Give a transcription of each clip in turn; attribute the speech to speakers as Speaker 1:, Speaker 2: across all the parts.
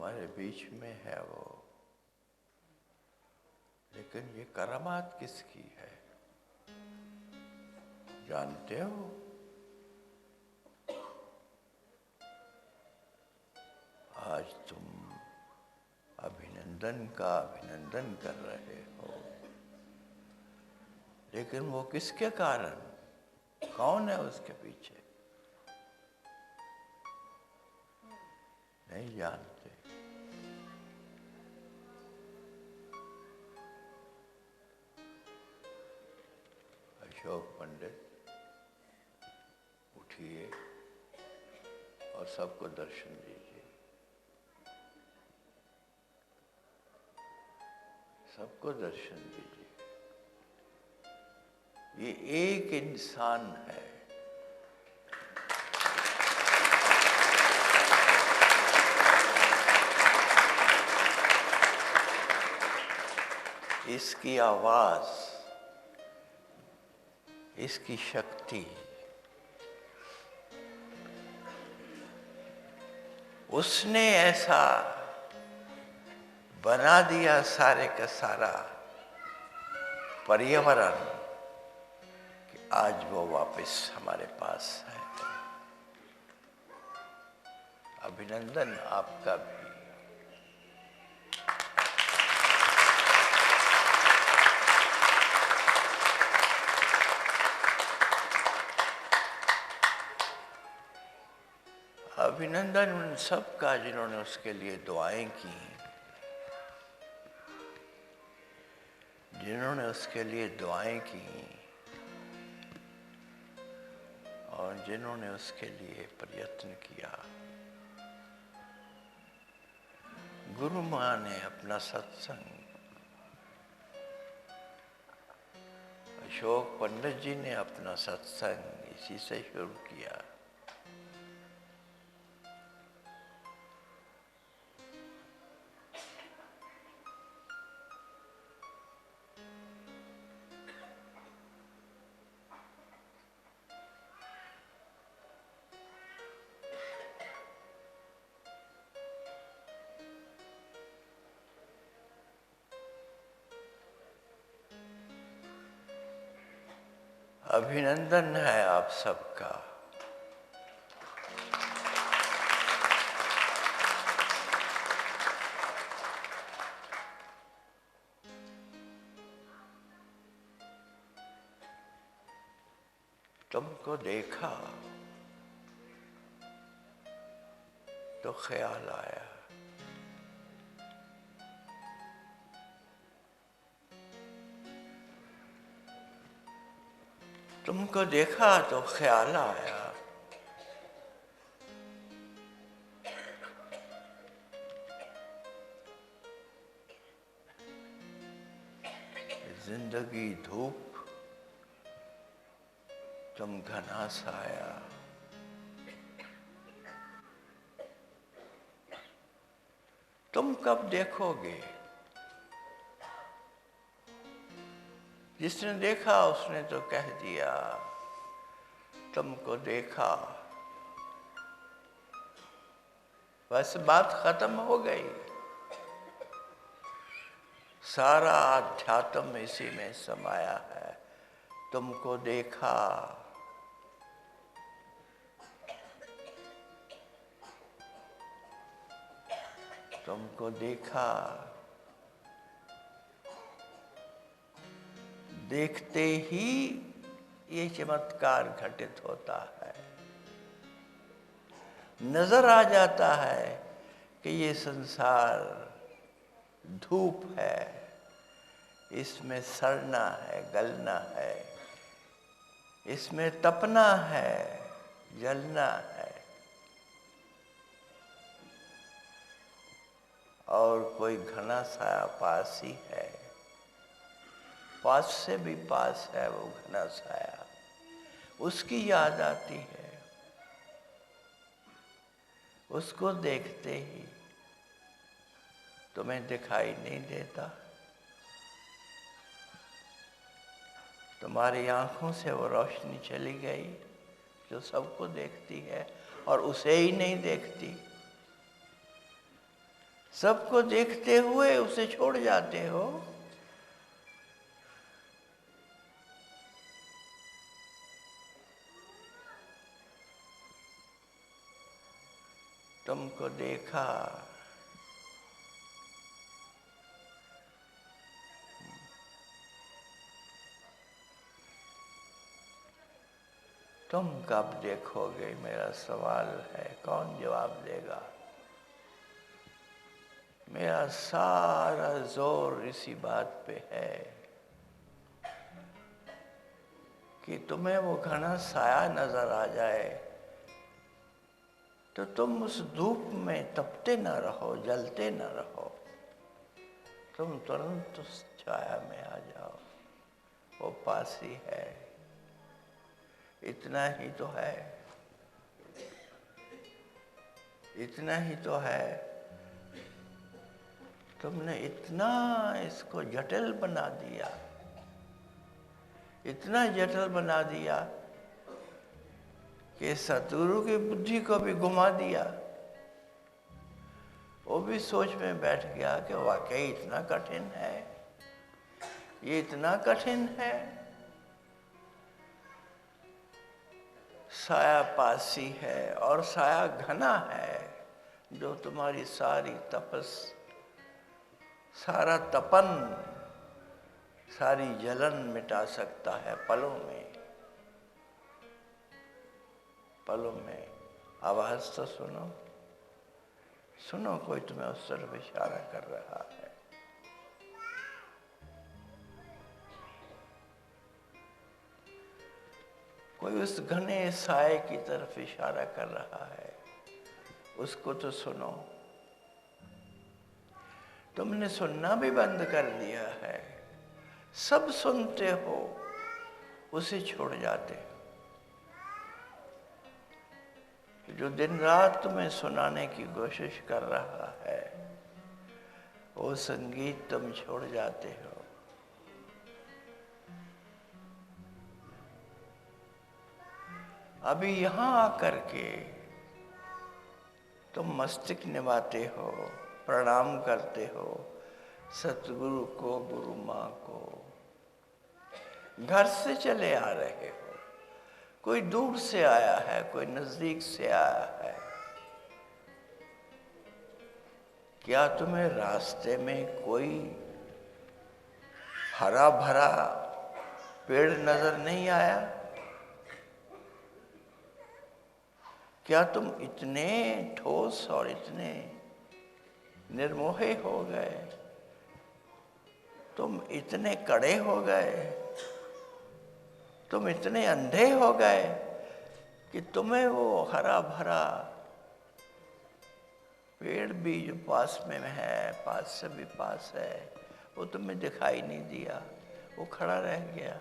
Speaker 1: हमारे बीच में है वो, लेकिन ये करामात किसकी है जानते हो? आज तुम अभिनंदन का अभिनंदन कर रहे हो, लेकिन वो किसके कारण, कौन है उसके पीछे, नहीं जानते। अशोक पंडित उठिए और सबको दर्शन दीजिए, सबको दर्शन दीजिए। ये एक इंसान है, इसकी आवाज, इसकी शक्ति, उसने ऐसा बना दिया सारे का सारा पर्यावरण कि आज वो वापस हमारे पास है। अभिनंदन आपका भी। अभिनंदन उन सब का जिन्होंने उसके लिए दुआएं की, जिन्होंने उसके लिए दुआएं की और जिन्होंने उसके लिए प्रयत्न किया। गुरु माँ ने अपना सत्संग, अशोक पंडित जी ने अपना सत्संग इसी से शुरू किया। अभिनंदन है आप सबका। तुमको देखा तो ख्याल आया, तुमको देखा तो ख्याल आया, जिंदगी धूप, तुम घना साया। तुम कब देखोगे? जिसने देखा उसने तो कह दिया, तुमको देखा, बस बात खत्म हो गई। सारा अध्यात्म इसी में समाया है। तुमको देखा, तुमको देखा, देखते ही ये चमत्कार घटित होता है। नजर आ जाता है कि ये संसार धूप है, इसमें सड़ना है, गलना है, इसमें तपना है, जलना है, और कोई घना साया पास ही है, पास से भी पास है वो घना साया, उसकी याद आती है। उसको देखते ही तुम्हें दिखाई नहीं देता, तुम्हारी आंखों से वो रोशनी चली गई जो सबको देखती है और उसे ही नहीं देखती। सबको देखते हुए उसे छोड़ जाते हो। तुमको देखा, तुम कब देखोगे, मेरा सवाल है। कौन जवाब देगा? मेरा सारा जोर इसी बात पे है कि तुम्हें वो घना साया नजर आ जाए तो तुम उस धूप में तपते न रहो, जलते न रहो, तुम तुरंत उस छाया में आ जाओ। वो पास ही है। इतना ही तो है, इतना ही तो है। तुमने इतना इसको जटिल बना दिया, इतना जटिल बना दिया कि सतगुरु की बुद्धि को भी घुमा दिया। वो भी सोच में बैठ गया कि वाकई इतना कठिन है, ये इतना कठिन है। साया पासी है और साया घना है, जो तुम्हारी सारी तपस, सारा तपन, सारी जलन मिटा सकता है पलों में। पलों में। आवाज तो सुनो, सुनो, कोई तुम्हें उस तरफ इशारा कर रहा है। कोई उस घने साए की तरफ इशारा कर रहा है, उसको तो सुनो। तुमने सुनना भी बंद कर दिया है। सब सुनते हो, उसे छोड़ जाते हो। जो दिन रात तुम्हें सुनाने की कोशिश कर रहा है, वो संगीत तुम छोड़ जाते हो। अभी यहां आकर के तुम मस्तक निभाते हो, प्रणाम करते हो सतगुरु को, गुरु माँ को। घर से चले आ रहे हो, कोई दूर से आया है, कोई नजदीक से आया है। क्या तुम्हें रास्ते में कोई हरा भरा पेड़ नजर नहीं आया? क्या तुम इतने ठोस और इतने निर्मोहे हो गए, तुम इतने कड़े हो गए, तुम इतने अंधे हो गए कि तुम्हें वो हरा भरा पेड़ भी जो पास में है, पास से भी पास है, वो तुम्हें दिखाई नहीं दिया, वो खड़ा रह गया।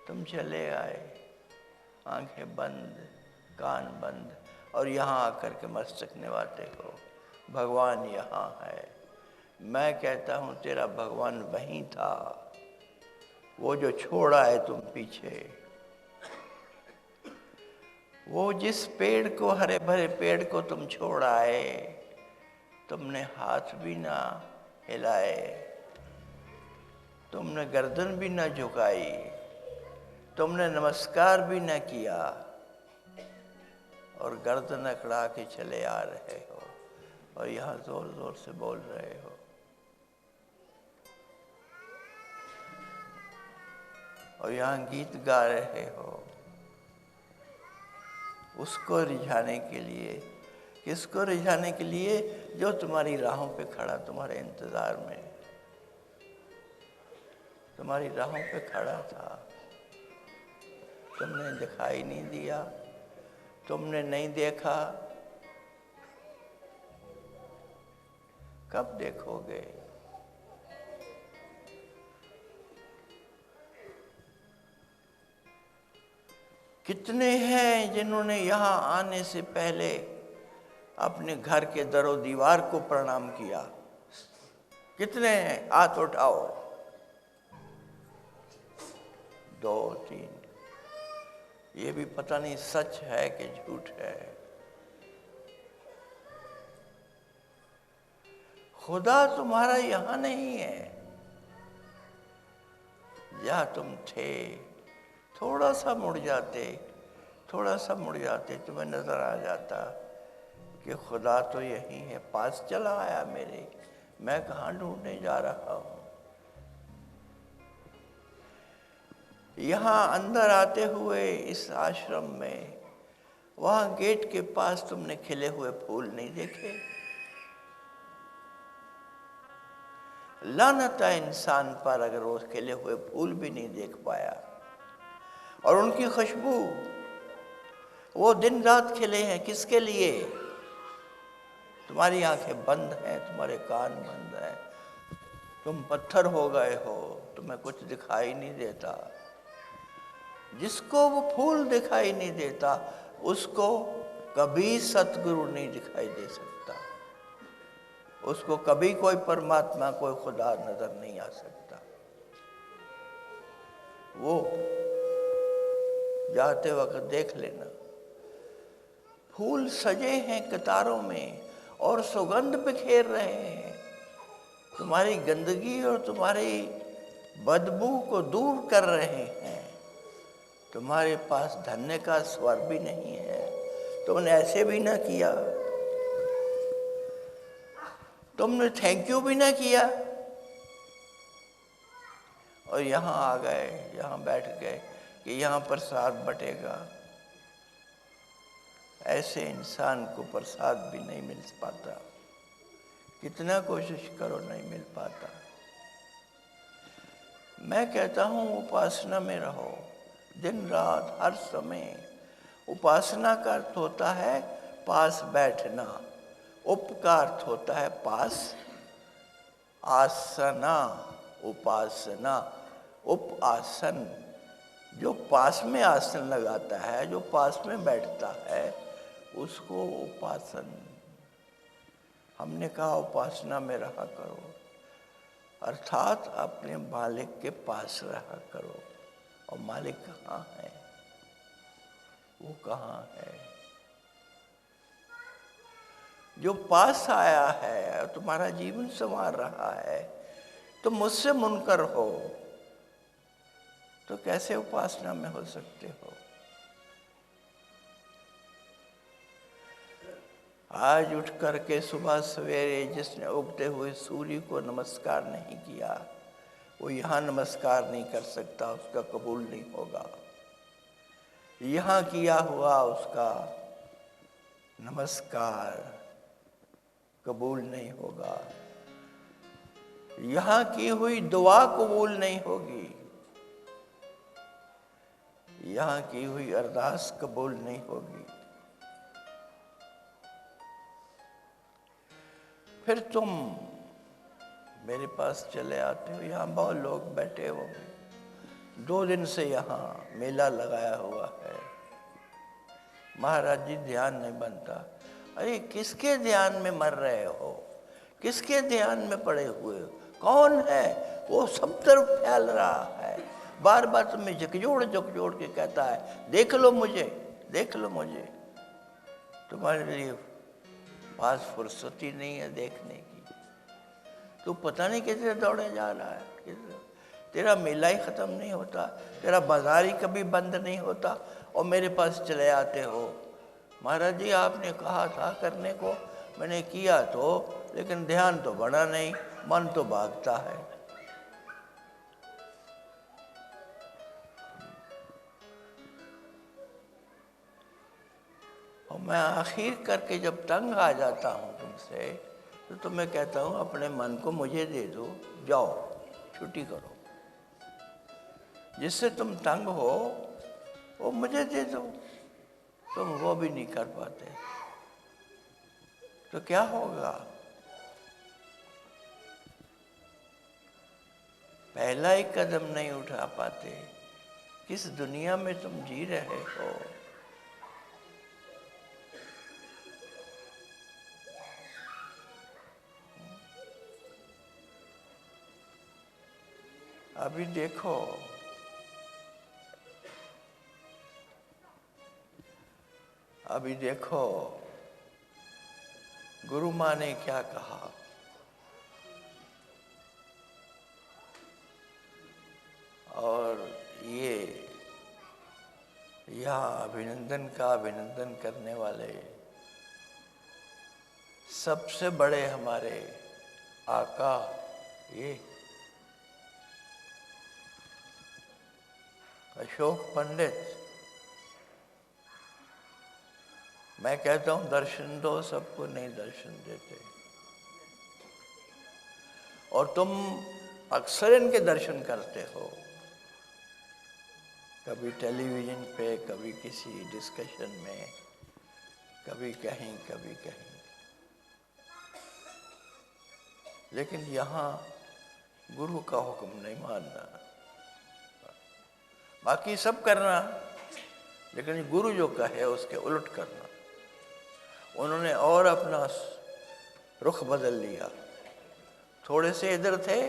Speaker 1: तुम चले आए, आंखें बंद, कान बंद, और यहाँ आकर के मस्तक निभाते हो। भगवान यहाँ है। मैं कहता हूँ तेरा भगवान वहीं था, वो जो छोड़ा है तुम पीछे। वो जिस पेड़ को, हरे भरे पेड़ को तुम छोड़ आए, तुमने हाथ भी ना हिलाए, तुमने गर्दन भी ना झुकाई, तुमने नमस्कार भी ना किया, और गर्दन अकड़ा के चले आ रहे हो, और यहाँ जोर जोर से बोल रहे हो। और यहाँ गीत गा रहे हो, उसको रिझाने के लिए। किसको रिझाने के लिए? जो तुम्हारी राहों पे खड़ा, तुम्हारे इंतजार में, तुम्हारी राहों पे खड़ा था। तुमने दिखाई नहीं दिया, तुमने नहीं देखा। कब देखोगे? कितने हैं जिन्होंने यहाँ आने से पहले अपने घर के दरो दीवार को प्रणाम किया? कितने हैं? हाथ उठाओ। 2 3। ये भी पता नहीं सच है कि झूठ है। खुदा तुम्हारा यहाँ नहीं है। जहाँ तुम थे थोड़ा सा मुड़ जाते, थोड़ा सा मुड़ जाते, तुम्हें नजर आ जाता कि खुदा तो यही है, पास चला आया मेरे, मैं कहाँ ढूंढने जा रहा हूँ। यहाँ अंदर आते हुए इस आश्रम में, वहाँ गेट के पास तुमने खिले हुए फूल नहीं देखे। लानत है इंसान पर अगर वो खिले हुए फूल भी नहीं देख पाया। और उनकी खुशबू, वो दिन रात खिले हैं, किसके लिए? तुम्हारी आंखें बंद हैं, तुम्हारे कान बंद हैं, तुम पत्थर हो गए हो, तुम्हें कुछ दिखाई नहीं देता। जिसको वो फूल दिखाई नहीं देता उसको कभी सतगुरु नहीं दिखाई दे सकता, उसको कभी कोई परमात्मा, कोई खुदा नजर नहीं आ सकता। वो जाते वक्त देख लेना, फूल सजे हैं कतारों में और सुगंध बिखेर रहे हैं, तुम्हारी गंदगी और तुम्हारी बदबू को दूर कर रहे हैं। तुम्हारे पास धन्य का स्वर भी नहीं है, तुमने ऐसे भी ना किया, तुमने थैंक यू भी ना किया, और यहाँ आ गए, यहाँ बैठ गए कि यहाँ प्रसाद बटेगा। ऐसे इंसान को प्रसाद भी नहीं मिल पाता, कितना कोशिश करो नहीं मिल पाता। मैं कहता हूँ उपासना में रहो, दिन रात हर समय। उपासना का अर्थ होता है पास बैठना, उप का अर्थ होता है पास, आसना, उपासना, उप आसन, जो पास में आसन लगाता है, जो पास में बैठता है, उसको उपासन। हमने कहा उपासना में रहा करो, अर्थात अपने मालिक के पास रहा करो। और मालिक कहाँ है? वो कहाँ है? जो पास आया है और तुम्हारा जीवन संवार रहा है, तुम मुझसे मुनकर हो तो कैसे उपासना में हो सकते हो? आज उठ करके सुबह सवेरे जिसने उगते हुए सूर्य को नमस्कार नहीं किया, वो यहाँ नमस्कार नहीं कर सकता, उसका कबूल नहीं होगा। यहाँ किया हुआ उसका नमस्कार कबूल नहीं होगा, यहाँ की हुई दुआ कबूल नहीं होगी, यहाँ की हुई अरदास कबूल नहीं होगी। फिर तुम मेरे पास चले आते हो, यहाँ बहुत लोग बैठे होंगे, 2 दिन से यहाँ मेला लगाया हुआ है, महाराज जी ध्यान नहीं बनता। अरे किसके ध्यान में मर रहे हो? किसके ध्यान में पड़े हुए हो? कौन है वो सब तरफ फैल रहा है, बार बार तुम्हें झकझोड़ झकझोड़ के कहता है देख लो मुझे, देख लो मुझे। तुम्हारे लिए पास फुर्सत ही नहीं है देखने की, तू पता नहीं किधर दौड़े जा रहा है, किधर। तेरा मेला ही ख़त्म नहीं होता, तेरा बाजार ही कभी बंद नहीं होता, और मेरे पास चले आते हो। महाराज जी आपने कहा था करने को, मैंने किया तो, लेकिन ध्यान तो बना नहीं, मन तो भागता है। और मैं आखिर करके जब तंग आ जाता हूँ तुमसे, तो तुम्हें कहता हूँ अपने मन को मुझे दे दो, जाओ छुट्टी करो। जिससे तुम तंग हो वो मुझे दे दो, तुम वो भी नहीं कर पाते तो क्या होगा? पहला एक कदम नहीं उठा पाते। किस दुनिया में तुम जी रहे हो? अभी देखो, अभी देखो गुरु माँ ने क्या कहा, यहाँ अभिनंदन का अभिनंदन करने वाले सबसे बड़े हमारे आका ये अशोक पंडित। मैं कहता हूं दर्शन दो, सबको नहीं दर्शन देते, और तुम अक्सर इनके दर्शन करते हो, कभी टेलीविजन पे, कभी किसी डिस्कशन में, कभी कहीं कभी कहीं। लेकिन यहाँ गुरु का हुक्म नहीं मानना, बाकी सब करना, लेकिन गुरु जो कहे उसके उलट करना। उन्होंने और अपना रुख बदल लिया, थोड़े से इधर थे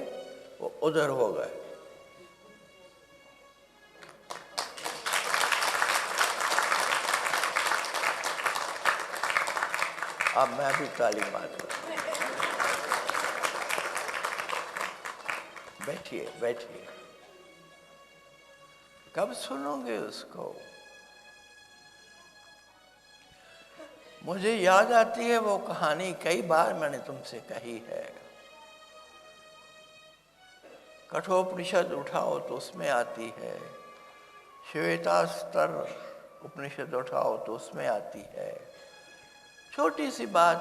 Speaker 1: वो उधर हो गए। अब मैं भी ताली मारूं। बैठिए बैठिए, कब सुनोगे उसको? मुझे याद आती है वो कहानी, कई बार मैंने तुमसे कही है। कठोपनिषद उठाओ तो उसमें आती है, श्वेतास्तर उपनिषद उठाओ तो उसमें आती है। छोटी सी बात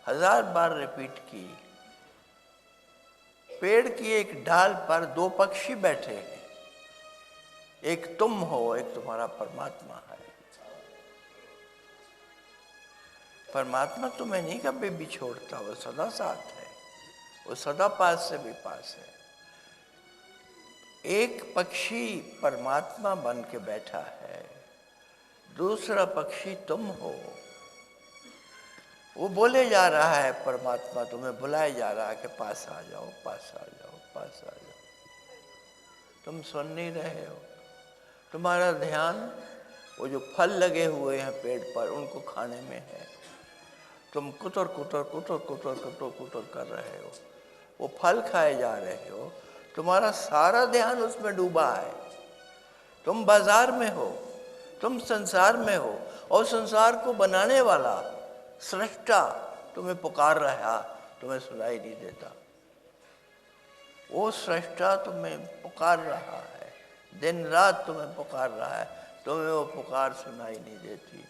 Speaker 1: 1000 बार रिपीट की। पेड़ की एक डाल पर 2 पक्षी बैठे हैं, एक तुम हो, एक तुम्हारा परमात्मा है। परमात्मा तुम्हें नहीं कभी भी छोड़ता, वो सदा साथ है, वो सदा पास से भी पास है। एक पक्षी परमात्मा बन के बैठा है, दूसरा पक्षी तुम हो। वो बोले जा रहा है, परमात्मा तुम्हें बुलाए जा रहा है कि पास आ जाओ, पास आ जाओ, पास आ जाओ। तुम सुन नहीं रहे हो। तुम्हारा ध्यान वो जो फल लगे हुए हैं पेड़ पर उनको खाने में है। तुम कुतर कुतर कुतर कुतर कुतर कुतर कर रहे हो, वो फल खाए जा रहे हो, तुम्हारा सारा ध्यान उसमें डूबा है। तुम बाजार में हो, तुम संसार में हो, और संसार को बनाने वाला सृष्टा तुम्हें पुकार रहा, तुम्हें सुनाई नहीं देता। वो सृष्टा तुम्हें पुकार रहा है, दिन रात तुम्हें पुकार रहा है, तुम्हें वो पुकार सुनाई नहीं देती।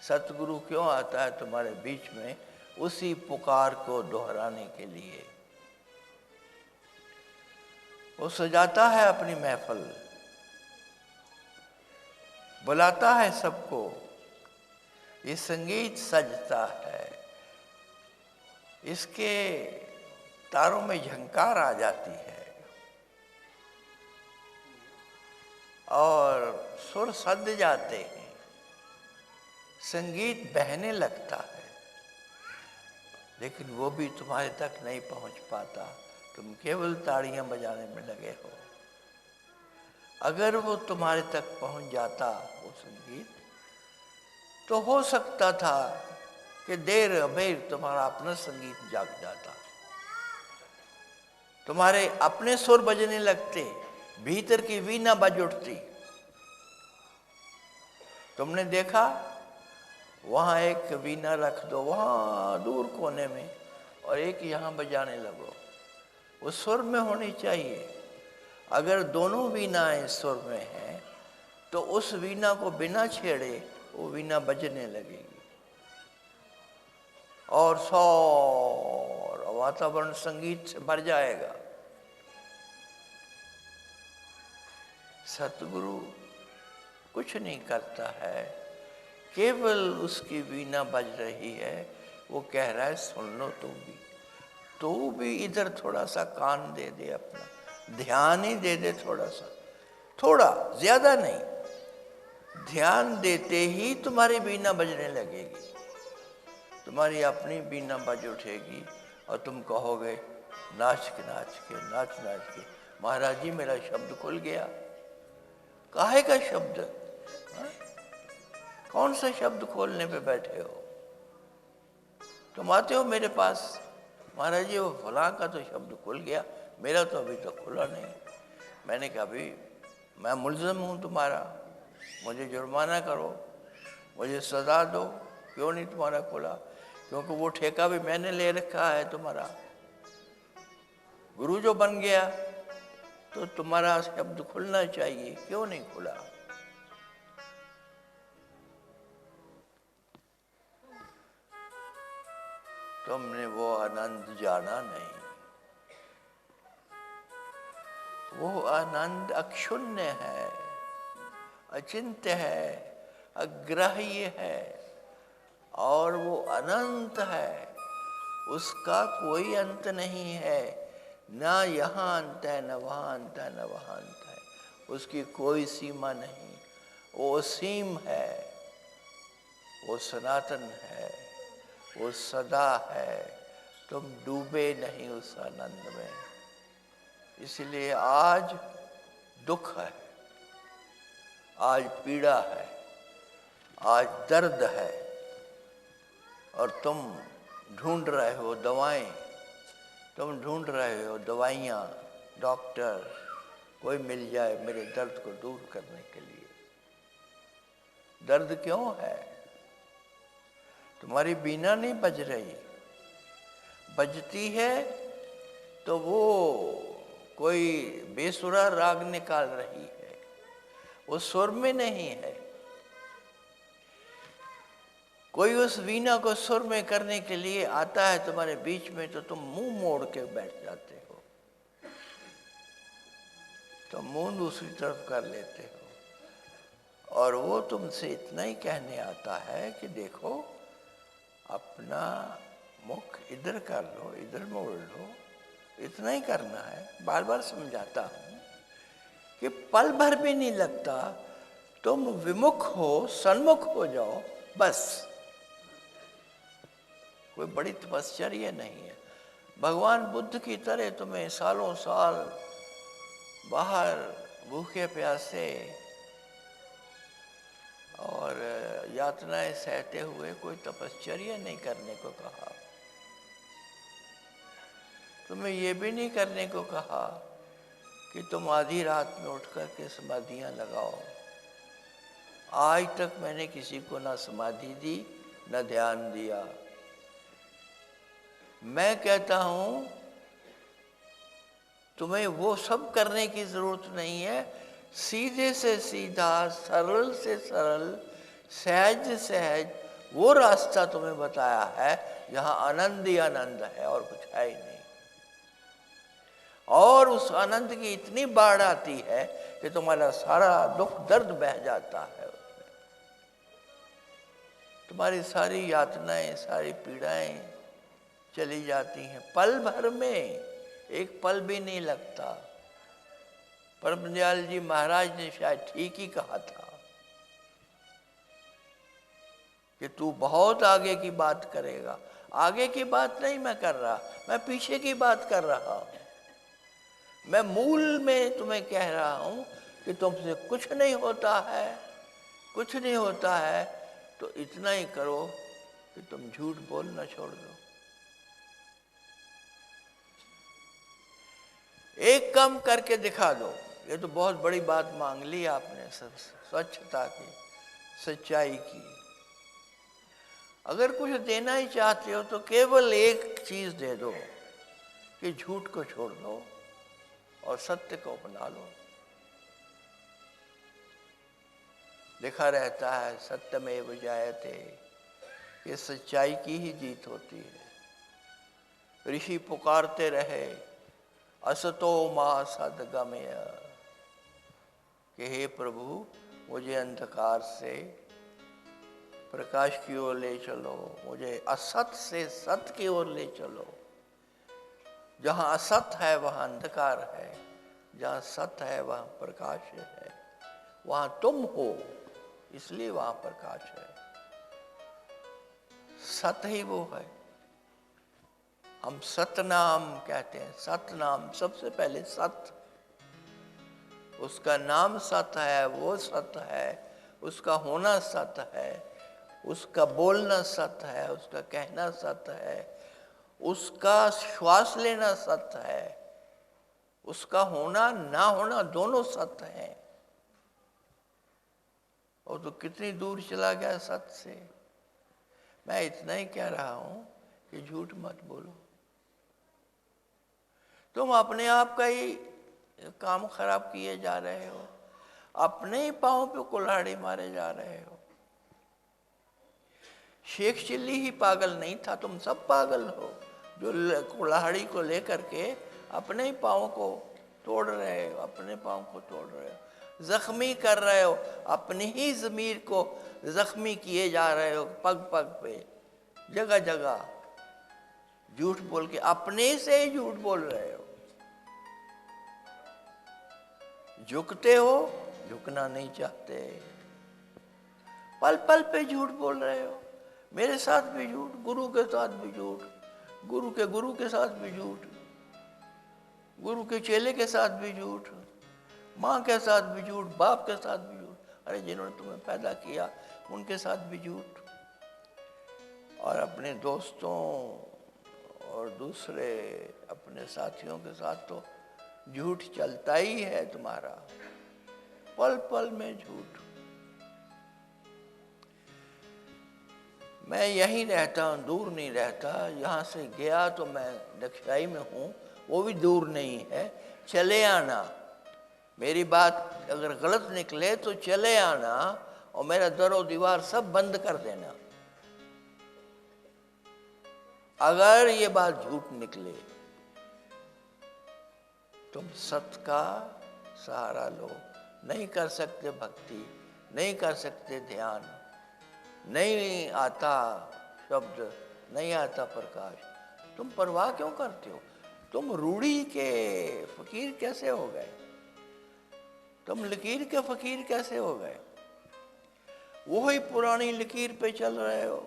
Speaker 1: सतगुरु क्यों आता है तुम्हारे बीच में? उसी पुकार को दोहराने के लिए। वो सजाता है अपनी महफिल, बुलाता है सबको। ये संगीत सजता है, इसके तारों में झंकार आ जाती है और सुर सज जाते हैं, संगीत बहने लगता है, लेकिन वो भी तुम्हारे तक नहीं पहुंच पाता। तुम केवल ताड़ियां बजाने में लगे हो। अगर वो तुम्हारे तक पहुंच जाता वो संगीत, तो हो सकता था कि देर अबेर तुम्हारा अपना संगीत जाग जाता, तुम्हारे अपने सुर बजने लगते, भीतर की वीणा बज उठती। तुमने देखा वहां एक वीणा रख दो वहां दूर कोने में, और एक यहां बजाने लगो, वो सुर में होनी चाहिए। अगर दोनों वीणाएं सुर में हैं तो उस वीणा को बिना छेड़े वो वीणा बजने लगेगी और सौर वातावरण संगीत से भर जाएगा। सतगुरु कुछ नहीं करता है, केवल उसकी वीणा बज रही है। वो कह रहा है सुन लो तू भी इधर थोड़ा सा कान दे दे, अपना ध्यान ही दे दे, थोड़ा सा, थोड़ा ज्यादा नहीं। ध्यान देते ही तुम्हारी वीणा बजने लगेगी, तुम्हारी अपनी वीणा बज उठेगी और तुम कहोगे नाच के नाच के महाराज जी मेरा शब्द खुल गया। काहे का शब्द? हा? कौन सा शब्द खोलने पे बैठे हो? तुम आते हो मेरे पास, महाराज जी वो फलां का तो शब्द खुल गया, मेरा तो अभी तक खुला नहीं। मैंने कहा अभी मैं मुल्ज़म हूं तुम्हारा, मुझे जुर्माना करो, मुझे सजा दो, क्यों नहीं तुम्हारा खुला? क्योंकि वो ठेका भी मैंने ले रखा है तुम्हारा। गुरु जो बन गया तो तुम्हारा शब्द खुलना चाहिए, क्यों नहीं खुला? तुमने वो आनंद जाना नहीं। वो आनंद अक्षुण्य है, अचिंत्य है, अग्राह्य है और वो अनंत है। उसका कोई अंत नहीं है, ना यहाँ अंत है, न वहाँ अंत है, न वहाँ अंत है। उसकी कोई सीमा नहीं। वो असीम है, वो सनातन है, वो सदा है। तुम डूबे नहीं उस आनंद में। इसलिए आज दुख है, आज पीड़ा है, आज दर्द है और तुम ढूंढ रहे हो दवाएं, तुम ढूंढ रहे हो दवाइयाँ, डॉक्टर, कोई मिल जाए मेरे दर्द को दूर करने के लिए। दर्द क्यों है? तुम्हारी बीना नहीं बज रही। बजती है तो वो कोई बेसुरा राग निकाल रही है, वो सुर में नहीं है। कोई उस वीणा को सुर में करने के लिए आता है तुम्हारे बीच में तो तुम मुंह मोड़ के बैठ जाते हो, तो मुंह दूसरी तरफ कर लेते हो। और वो तुमसे इतना ही कहने आता है कि देखो अपना मुख इधर कर लो, इधर मोड़ लो, इतना ही करना है। बार बार समझाता हूं कि पल भर भी नहीं लगता, तुम विमुख हो, सन्मुख हो जाओ, बस। कोई बड़ी तपस्या नहीं है। भगवान बुद्ध की तरह तुम्हें सालों साल बाहर भूखे प्यासे और यातनाएं सहते हुए कोई तपश्चर्या नहीं करने को कहा। तुम्हें ये भी नहीं करने को कहा कि तुम आधी रात में उठ कर के समाधियां लगाओ। आज तक मैंने किसी को ना समाधि दी ना ध्यान दिया। मैं कहता हूं तुम्हें वो सब करने की जरूरत नहीं है। सीधे से सीधा, सरल से सरल, सहज से सहज वो रास्ता तुम्हें बताया है जहां आनंद ही आनंद है और कुछ है ही नहीं। और उस आनंद की इतनी बाढ़ आती है कि तुम्हारा सारा दुख दर्द बह जाता है उसमें। तुम्हारी सारी यातनाएं, सारी पीड़ाएं चली जाती हैं पल भर में। एक पल भी नहीं लगता। परमदयाल जी महाराज ने शायद ठीक ही कहा था कि तू बहुत आगे की बात करेगा। आगे की बात नहीं मैं कर रहा, मैं पीछे की बात कर रहा हूं। मैं मूल में तुम्हें कह रहा हूं कि तुमसे कुछ नहीं होता है, कुछ नहीं होता है, तो इतना ही करो कि तुम झूठ बोलना छोड़ दो। एक काम करके दिखा दो। ये तो बहुत बड़ी बात मांग ली आपने, स्वच्छता की, सच्चाई की। अगर कुछ देना ही चाहते हो तो केवल एक चीज दे दो कि झूठ को छोड़ दो और सत्य को अपना लो। लिखा रहता है सत्यमेव जयते, ये सच्चाई की ही जीत होती है। ऋषि पुकारते रहे असतो मां सद्गमय, कि हे प्रभु मुझे अंधकार से प्रकाश की ओर ले चलो, मुझे असत से सत्य की ओर ले चलो। जहां असत है वहां अंधकार है, जहां सत्य है वहां प्रकाश है। वहां तुम हो इसलिए वहां प्रकाश है। सत्य ही वो है। हम सतनाम कहते हैं। सतनाम सबसे पहले सत्य, उसका नाम सत्य है, वो सत्य है, उसका होना सत्य है, उसका बोलना सत्य है, उसका कहना सत्य है, उसका श्वास लेना सत्य है, उसका होना ना होना दोनों सत्य है। वो तो कितनी दूर चला गया सत्य से। मैं इतना ही कह रहा हूं कि झूठ मत बोलो। तुम अपने आप का ही काम खराब किए जा रहे हो, अपने ही पांव पे कुल्हाड़ी मारे जा रहे हो। शेख चिल्ली ही पागल नहीं था, तुम सब पागल हो जो कुल्हाड़ी को लेकर के अपने ही पांव को तोड़ रहे हो, अपने पांव को तोड़ रहे हो, जख्मी कर रहे हो, अपनी ही ज़मीर को जख्मी किए जा रहे हो, पग पग पे, जगह जगह झूठ बोल के अपने से ही झूठ बोल रहे हो। झुकते हो, झुकना नहीं चाहते, पल पल पे झूठ बोल रहे हो। मेरे साथ भी झूठ, गुरु के साथ भी झूठ, गुरु के साथ भी झूठ, गुरु के चेले के साथ भी झूठ, माँ के साथ भी झूठ, बाप के साथ भी झूठ, अरे जिन्होंने तुम्हें पैदा किया उनके साथ भी झूठ, और अपने दोस्तों और दूसरे अपने साथियों के साथ तो झूठ चलता ही है तुम्हारा, पल पल में झूठ। मैं यहीं रहता हूँ, दूर नहीं रहता। यहाँ से गया तो मैं दक्षिणाई में हूँ, वो भी दूर नहीं है। चले आना, मेरी बात अगर गलत निकले तो चले आना और मेरा दरो दीवार सब बंद कर देना अगर ये बात झूठ निकले। तुम सत्य का सहारा लो। नहीं कर सकते भक्ति, नहीं कर सकते ध्यान, नहीं आता शब्द, नहीं आता प्रकाश, तुम परवाह क्यों करते हो? तुम रूढ़ी के फकीर कैसे हो गए? तुम लकीर के फकीर कैसे हो गए? वो ही पुरानी लकीर पे चल रहे हो।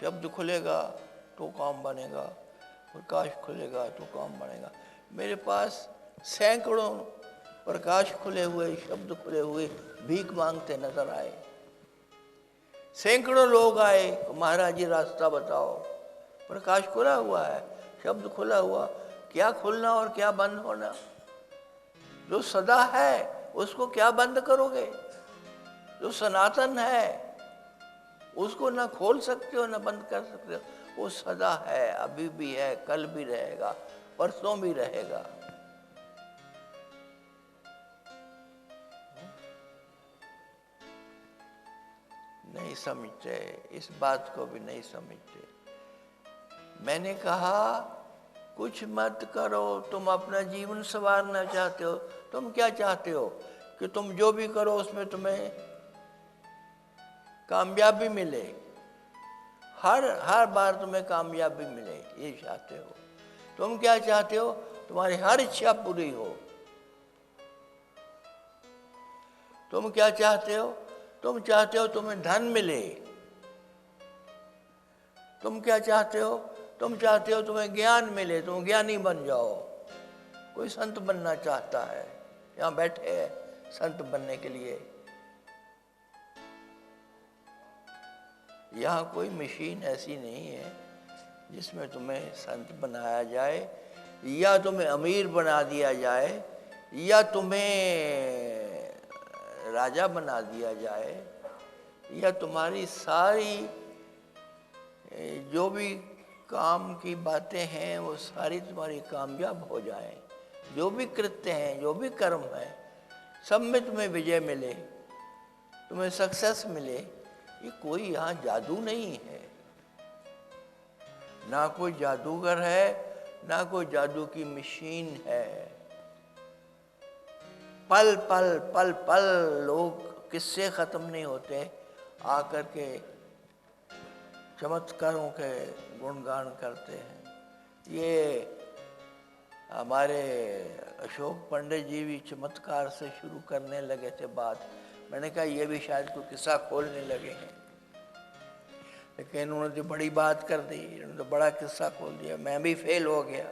Speaker 1: शब्द खुलेगा तो काम बनेगा, प्रकाश खुलेगा तो काम बनेगा। मेरे पास सैकड़ों प्रकाश खुले हुए, शब्द खुले हुए भीख मांगते नजर आए। सैकड़ों लोग आए, महाराज जी रास्ता बताओ। प्रकाश खुला हुआ है, शब्द खुला हुआ, क्या खुलना और क्या बंद होना? जो सदा है उसको क्या बंद करोगे? जो सनातन है उसको ना खोल सकते हो ना बंद कर सकते हो। वो सदा है, अभी भी है, कल भी रहेगा, परसों भी रहेगा। नहीं समझते, इस बात को भी नहीं समझते। मैंने कहा कुछ मत करो, तुम अपना जीवन संवारना चाहते हो। तुम क्या चाहते हो कि तुम जो भी करो उसमें तुम्हें कामयाबी मिले, हर बार तुम्हें कामयाबी मिले, ये चाहते हो। तुम क्या चाहते हो? तुम्हारी हर इच्छा पूरी हो। तुम क्या चाहते हो? तुम चाहते हो तुम्हें धन मिले। तुम क्या चाहते हो? तुम चाहते हो तुम्हें ज्ञान मिले, तुम ज्ञानी बन जाओ। कोई संत बनना चाहता है, यहाँ बैठे हैं संत बनने के लिए। यहाँ कोई मशीन ऐसी नहीं है जिसमें तुम्हें संत बनाया जाए, या तुम्हें अमीर बना दिया जाए, या तुम्हें राजा बना दिया जाए, या तुम्हारी सारी जो भी काम की बातें हैं वो सारी तुम्हारी कामयाब हो जाए। जो भी कृत्य हैं, जो भी कर्म है, सब में तुम्हें विजय मिले, तुम्हें सक्सेस मिले। ये कोई यहाँ जादू नहीं है, ना कोई जादूगर है, ना कोई जादू की मशीन है। पल पल पल पल लोग किस्से खत्म नहीं होते, आकर के चमत्कारों के गुणगान करते हैं। ये हमारे अशोक पंडित जी भी चमत्कार से शुरू करने लगे थे बात। मैंने कहा ये भी शायद कोई किस्सा खोलने लगे हैं, लेकिन इन्होंने तो बड़ी बात कर दी, इन्होंने तो बड़ा किस्सा खोल दिया। मैं भी फेल हो गया।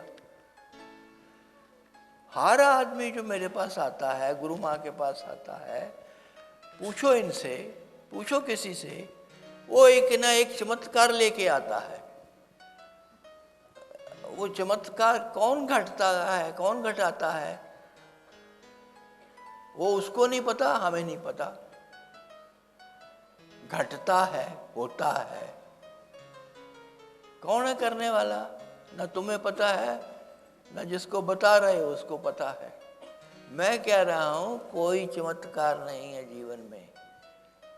Speaker 1: हर आदमी जो मेरे पास आता है, गुरु माँ के पास आता है, पूछो इनसे, पूछो किसी से, वो एक ना एक चमत्कार लेके आता है। वो चमत्कार कौन घटता है, कौन घटाता है? वो उसको नहीं पता, हमें नहीं पता। घटता है, होता है। कौन है करने वाला? ना तुम्हें पता है, ना जिसको बता रहे हो उसको पता है। मैं कह रहा हूं कोई चमत्कार नहीं है जीवन में,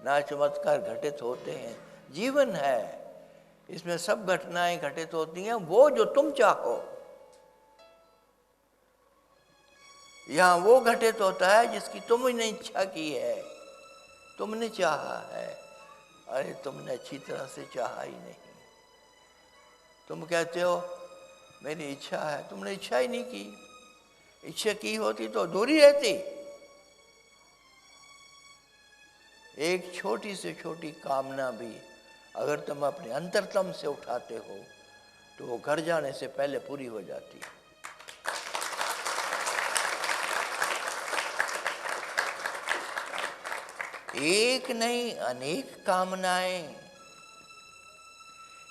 Speaker 1: ना चमत्कार घटित होते हैं। जीवन है, इसमें सब घटनाएं घटित होती हैं, वो जो तुम चाहो। यहां वो घटित होता है जिसकी तुमने इच्छा की है, तुमने चाहा है। अरे तुमने अच्छी तरह से चाहा ही नहीं। तुम कहते हो मेरी इच्छा है, तुमने इच्छा ही नहीं की। इच्छा की होती तो अधूरी रहती। एक छोटी से छोटी कामना भी अगर तुम अपने अंतरतम से उठाते हो तो वो घर जाने से पहले पूरी हो जाती है। एक नहीं अनेक कामनाएं,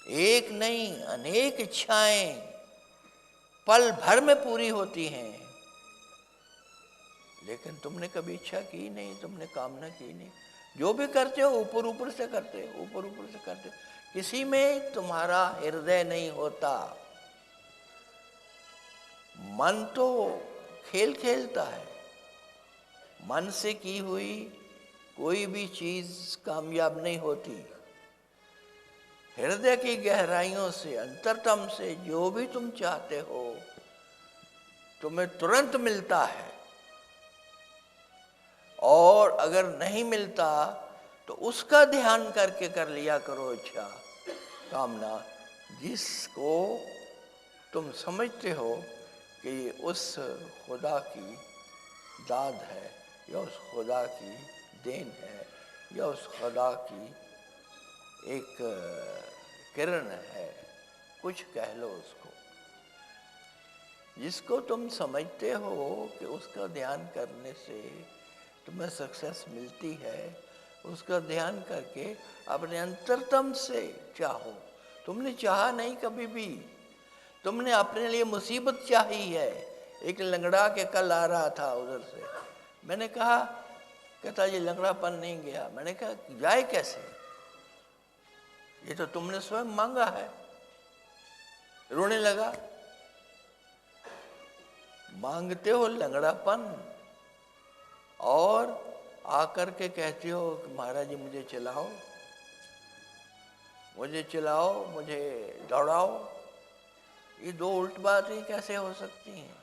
Speaker 1: एक नहीं अनेक इच्छाएं पल भर में पूरी होती हैं, लेकिन तुमने कभी इच्छा की नहीं, तुमने कामना की नहीं। जो भी करते हो ऊपर ऊपर से करते हो, ऊपर ऊपर से करते हो। किसी में तुम्हारा हृदय नहीं होता। मन तो खेल खेलता है। मन से की हुई कोई भी चीज कामयाब नहीं होती। हृदय की गहराइयों से, अंतरतम से जो भी तुम चाहते हो तुम्हें तुरंत मिलता है। और अगर नहीं मिलता तो उसका ध्यान करके कर लिया करो इच्छा, कामना, जिसको तुम समझते हो कि उस खुदा की दाद है, या उस खुदा की देन है, या उस खुदा की एक किरण है, कुछ कह लो उसको। जिसको तुम समझते हो कि उसका ध्यान करने से तुम्हें सक्सेस मिलती है, उसका ध्यान करके अपने अंतरतम से चाहो। तुमने चाहा नहीं कभी भी, तुमने अपने लिए मुसीबत चाही है। एक लंगड़ा के कल आ रहा था उधर से, मैंने कहा, कहता जी लंगड़ापन नहीं गया। मैंने कहा जाए कैसे, ये तो तुमने स्वयं मांगा है। रोने लगा। मांगते हो लंगड़ापन और आकर के कहते हो कि महाराज जी मुझे चलाओ, मुझे चलाओ, मुझे दौड़ाओ। ये दो उल्ट बातें कैसे हो सकती हैं?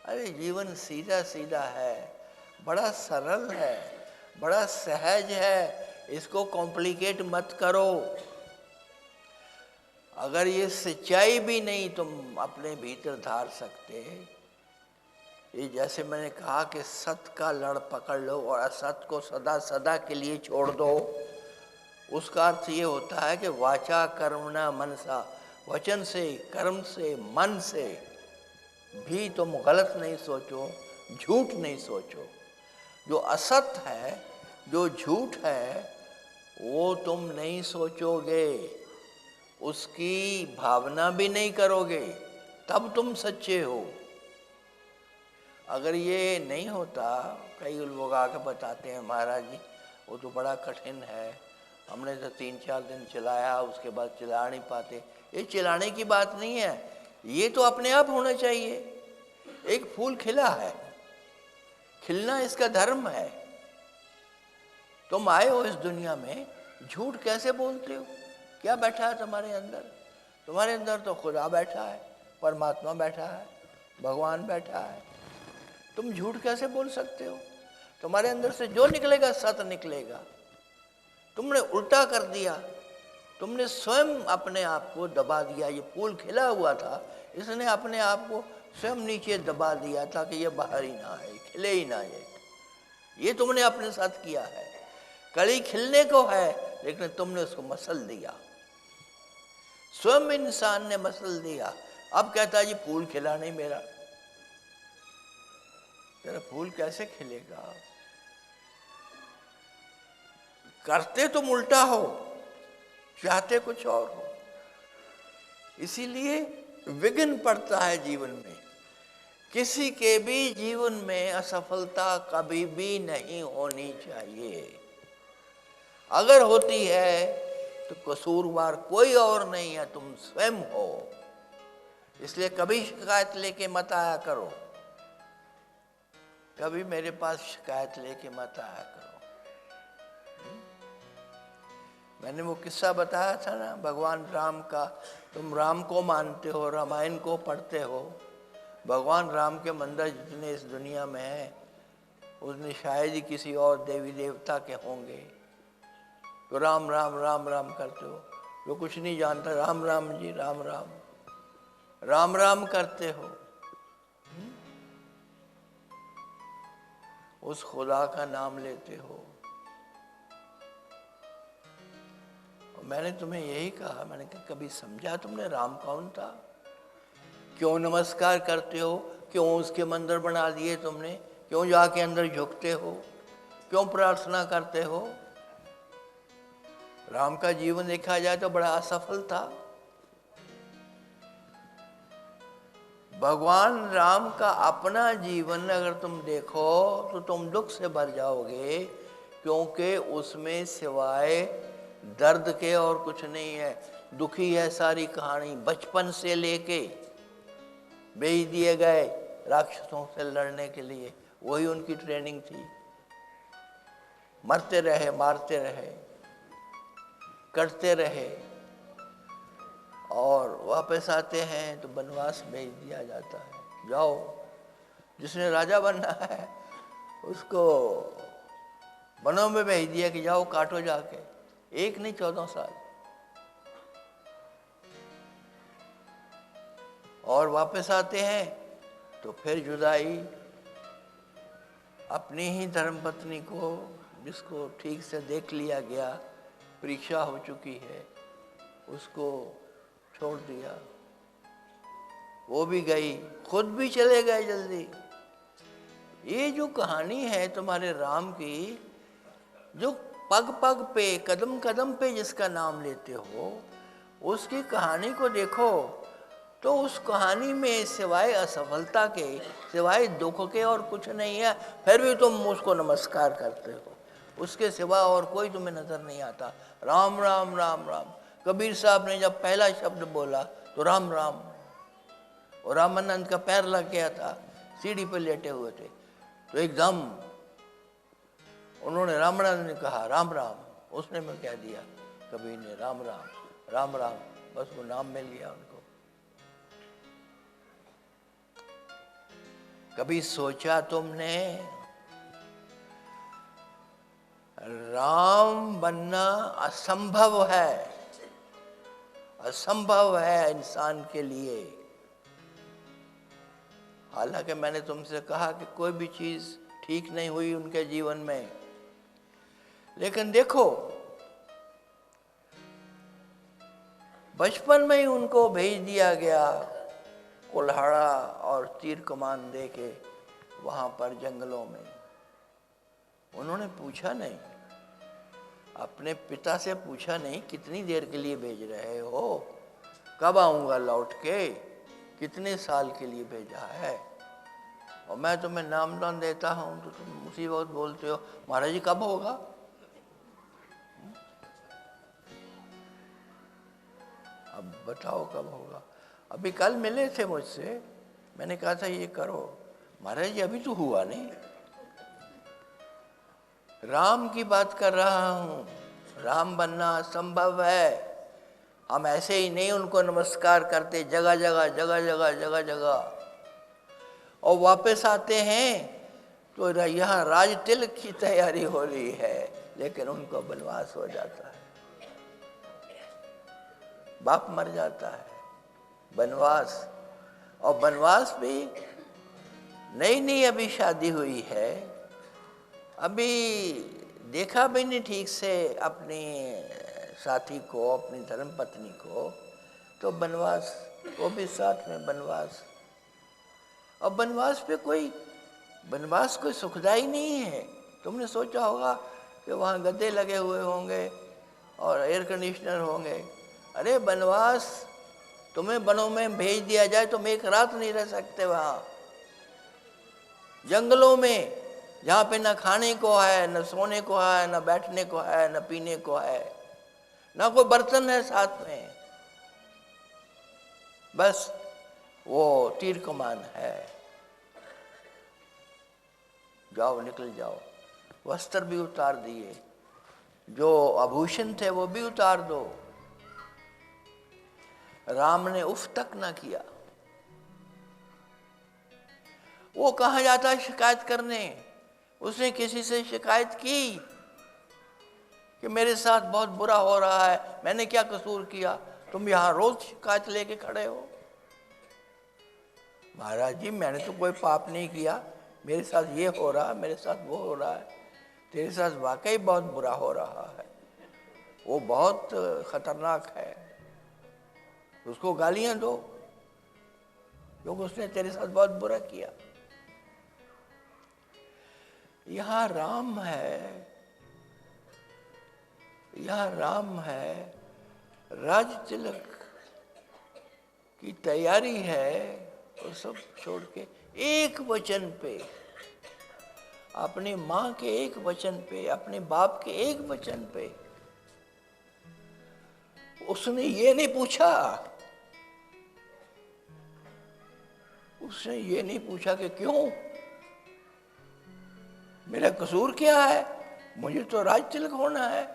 Speaker 1: अरे जीवन सीधा सीधा है, बड़ा सरल है, बड़ा सहज है। इसको कॉम्प्लिकेट मत करो। अगर ये सच्चाई भी नहीं तुम अपने भीतर धार सकते, ये जैसे मैंने कहा कि सत्य का लड़ पकड़ लो और असत को सदा सदा के लिए छोड़ दो, उसका अर्थ ये होता है कि वाचा कर्मणा मनसा, वचन से, कर्म से, मन से भी तुम गलत नहीं सोचो, झूठ नहीं सोचो। जो असत है, जो झूठ है, वो तुम नहीं सोचोगे, उसकी भावना भी नहीं करोगे, तब तुम सच्चे हो। अगर ये नहीं होता, कई लोग आकर बताते हैं महाराज जी वो तो बड़ा कठिन है, हमने तो 3-4 दिन चलाया, उसके बाद चला नहीं पाते। ये चलाने की बात नहीं है, ये तो अपने आप होना चाहिए। एक फूल खिला है, खिलना इसका धर्म है। तुम आए हो इस दुनिया में, झूठ कैसे बोलते हो? क्या बैठा है तुम्हारे अंदर? तुम्हारे अंदर तो खुदा बैठा है, परमात्मा बैठा है, भगवान बैठा है। तुम झूठ कैसे बोल सकते हो? तुम्हारे अंदर से जो निकलेगा सत्य निकलेगा। तुमने उल्टा कर दिया, तुमने स्वयं अपने आप को दबा दिया। ये फूल खिला हुआ था, इसने अपने आप को स्वयं नीचे दबा दिया ताकि ये बाहर ही ना आए, खिले ही ना ये तुमने अपने साथ किया है। कली खिलने को है, लेकिन तुमने उसको मसल दिया, स्वयं इंसान ने मसल दिया। अब कहता जी फूल खिला नहीं मेरा। तेरा फूल कैसे खिलेगा? करते तुम उल्टा हो, चाहते कुछ और हो। इसीलिए विघ्न पड़ता है जीवन में। किसी के भी जीवन में असफलता कभी भी नहीं होनी चाहिए। अगर होती है तो कसूरवार कोई और नहीं है, तुम स्वयं हो। इसलिए कभी शिकायत लेके मत आया करो, कभी मेरे पास शिकायत लेके मत आया करो। मैंने वो किस्सा बताया था ना भगवान राम का, तुम राम को मानते हो, रामायण को पढ़ते हो, भगवान राम के मंदिर जितने इस दुनिया में हैं उसने शायद ही किसी और देवी देवता के होंगे। तो राम राम राम राम करते हो, जो कुछ नहीं जानता राम राम जी राम राम राम राम करते हो। उस खुदा का नाम लेते हो। और मैंने तुम्हें यही कहा, मैंने कहा कभी समझा तुमने राम कौन था? क्यों नमस्कार करते हो? क्यों उसके मंदिर बना दिए तुमने? क्यों जाके अंदर झुकते हो? क्यों प्रार्थना करते हो? राम का जीवन देखा जाए तो बड़ा असफल था। भगवान राम का अपना जीवन अगर तुम देखो तो तुम दुख से भर जाओगे, क्योंकि उसमें सिवाय दर्द के और कुछ नहीं है। दुखी है सारी कहानी। बचपन से लेके भेज दिए गए राक्षसों से लड़ने के लिए, वही उनकी ट्रेनिंग थी। मरते रहे, मारते रहे, करते रहे, और वापस आते हैं तो वनवास भेज दिया जाता है। जाओ, जिसने राजा बनना है उसको वनों में भेज दिया कि जाओ काटो जाके, 1 नहीं 14 साल। और वापस आते हैं तो फिर जुदाई। अपनी ही धर्मपत्नी को, जिसको ठीक से देख लिया गया, परीक्षा हो चुकी है, उसको छोड़ दिया। वो भी गई, खुद भी चले गए जल्दी। ये जो कहानी है तुम्हारे राम की, जो पग पग पे, कदम कदम पे जिसका नाम लेते हो, उसकी कहानी को देखो तो उस कहानी में सिवाय असफलता के, सिवाय दुख के और कुछ नहीं है। फिर भी तुम उसको नमस्कार करते हो, उसके सिवा और कोई तुम्हें नजर नहीं आता। राम राम राम राम। कबीर साहब ने जब पहला शब्द बोला तो राम राम, और रामानंद का पैर लग गया था, सीढ़ी पर लेटे हुए थे, तो एकदम उन्होंने, रामानंद ने कहा राम राम, उसने मैं कह दिया कबीर ने राम राम राम राम, बस वो नाम मिल गया उनको। कभी सोचा तुमने राम बनना असंभव है, असंभव है इंसान के लिए। हालांकि मैंने तुमसे कहा कि कोई भी चीज ठीक नहीं हुई उनके जीवन में, लेकिन देखो बचपन में ही उनको भेज दिया गया कुल्हाड़ा और तीर कमान दे के वहां पर जंगलों में। उन्होंने पूछा नहीं, अपने पिता से पूछा नहीं कितनी देर के लिए भेज रहे हो, कब आऊंगा लौट के, कितने साल के लिए भेजा है, और मैं तुम्हें नाम दान देता हूं तो तुम मुसीबत बोलते हो महाराज जी कब होगा। अब बताओ कब होगा। अभी कल मिले थे मुझसे, मैंने कहा था ये करो, महाराज जी अभी तो हुआ नहीं। राम की बात कर रहा हूं, राम बनना असंभव है। हम ऐसे ही नहीं उनको नमस्कार करते जगह जगह जगह जगह जगह जगह, और वापस आते हैं तो यहाँ राज तिलक की तैयारी हो रही है, लेकिन उनको वनवास हो जाता है, बाप मर जाता है, वनवास। और वनवास भी नई नई अभी शादी हुई है, अभी देखा भी नहीं ठीक से अपने साथी को, अपनी धर्मपत्नी को, तो वनवास, वो भी साथ में वनवास। और वनवास पे कोई, वनवास कोई सुखदाई नहीं है। तुमने सोचा होगा कि वहाँ गद्दे लगे हुए होंगे और एयर कंडीशनर होंगे। अरे वनवास, तुम्हें वनों में भेज दिया जाए तुम एक रात नहीं रह सकते वहाँ। जंगलों में जहाँ पे न खाने को है, न सोने को है, न बैठने को है, न पीने को है, ना कोई बर्तन है साथ में, बस वो तीर कमान है। जाओ, निकल जाओ। वस्त्र भी उतार दिए, जो आभूषण थे वो भी उतार दो। राम ने उफ तक ना किया। वो कहाँ जाता शिकायत करने? उसने किसी से शिकायत की कि मेरे साथ बहुत बुरा हो रहा है, मैंने क्या कसूर किया? तुम यहाँ रोज शिकायत लेके खड़े हो। महाराज जी, मैंने तो कोई पाप नहीं किया, मेरे साथ ये हो रहा है, मेरे साथ वो हो रहा है। तेरे साथ वाकई बहुत बुरा हो रहा है, वो बहुत खतरनाक है, उसको गालियां दो क्योंकि उसने तेरे साथ बहुत बुरा किया। यहाँ राम है, यहाँ राम है, राज तिलक की तैयारी है, और सब छोड़ के एक वचन पे, अपनी माँ के एक वचन पे, अपने बाप के एक वचन पे, उसने ये नहीं पूछा, उसने ये नहीं पूछा कि क्यों, मेरा कसूर क्या है, मुझे तो राज तिलक होना है,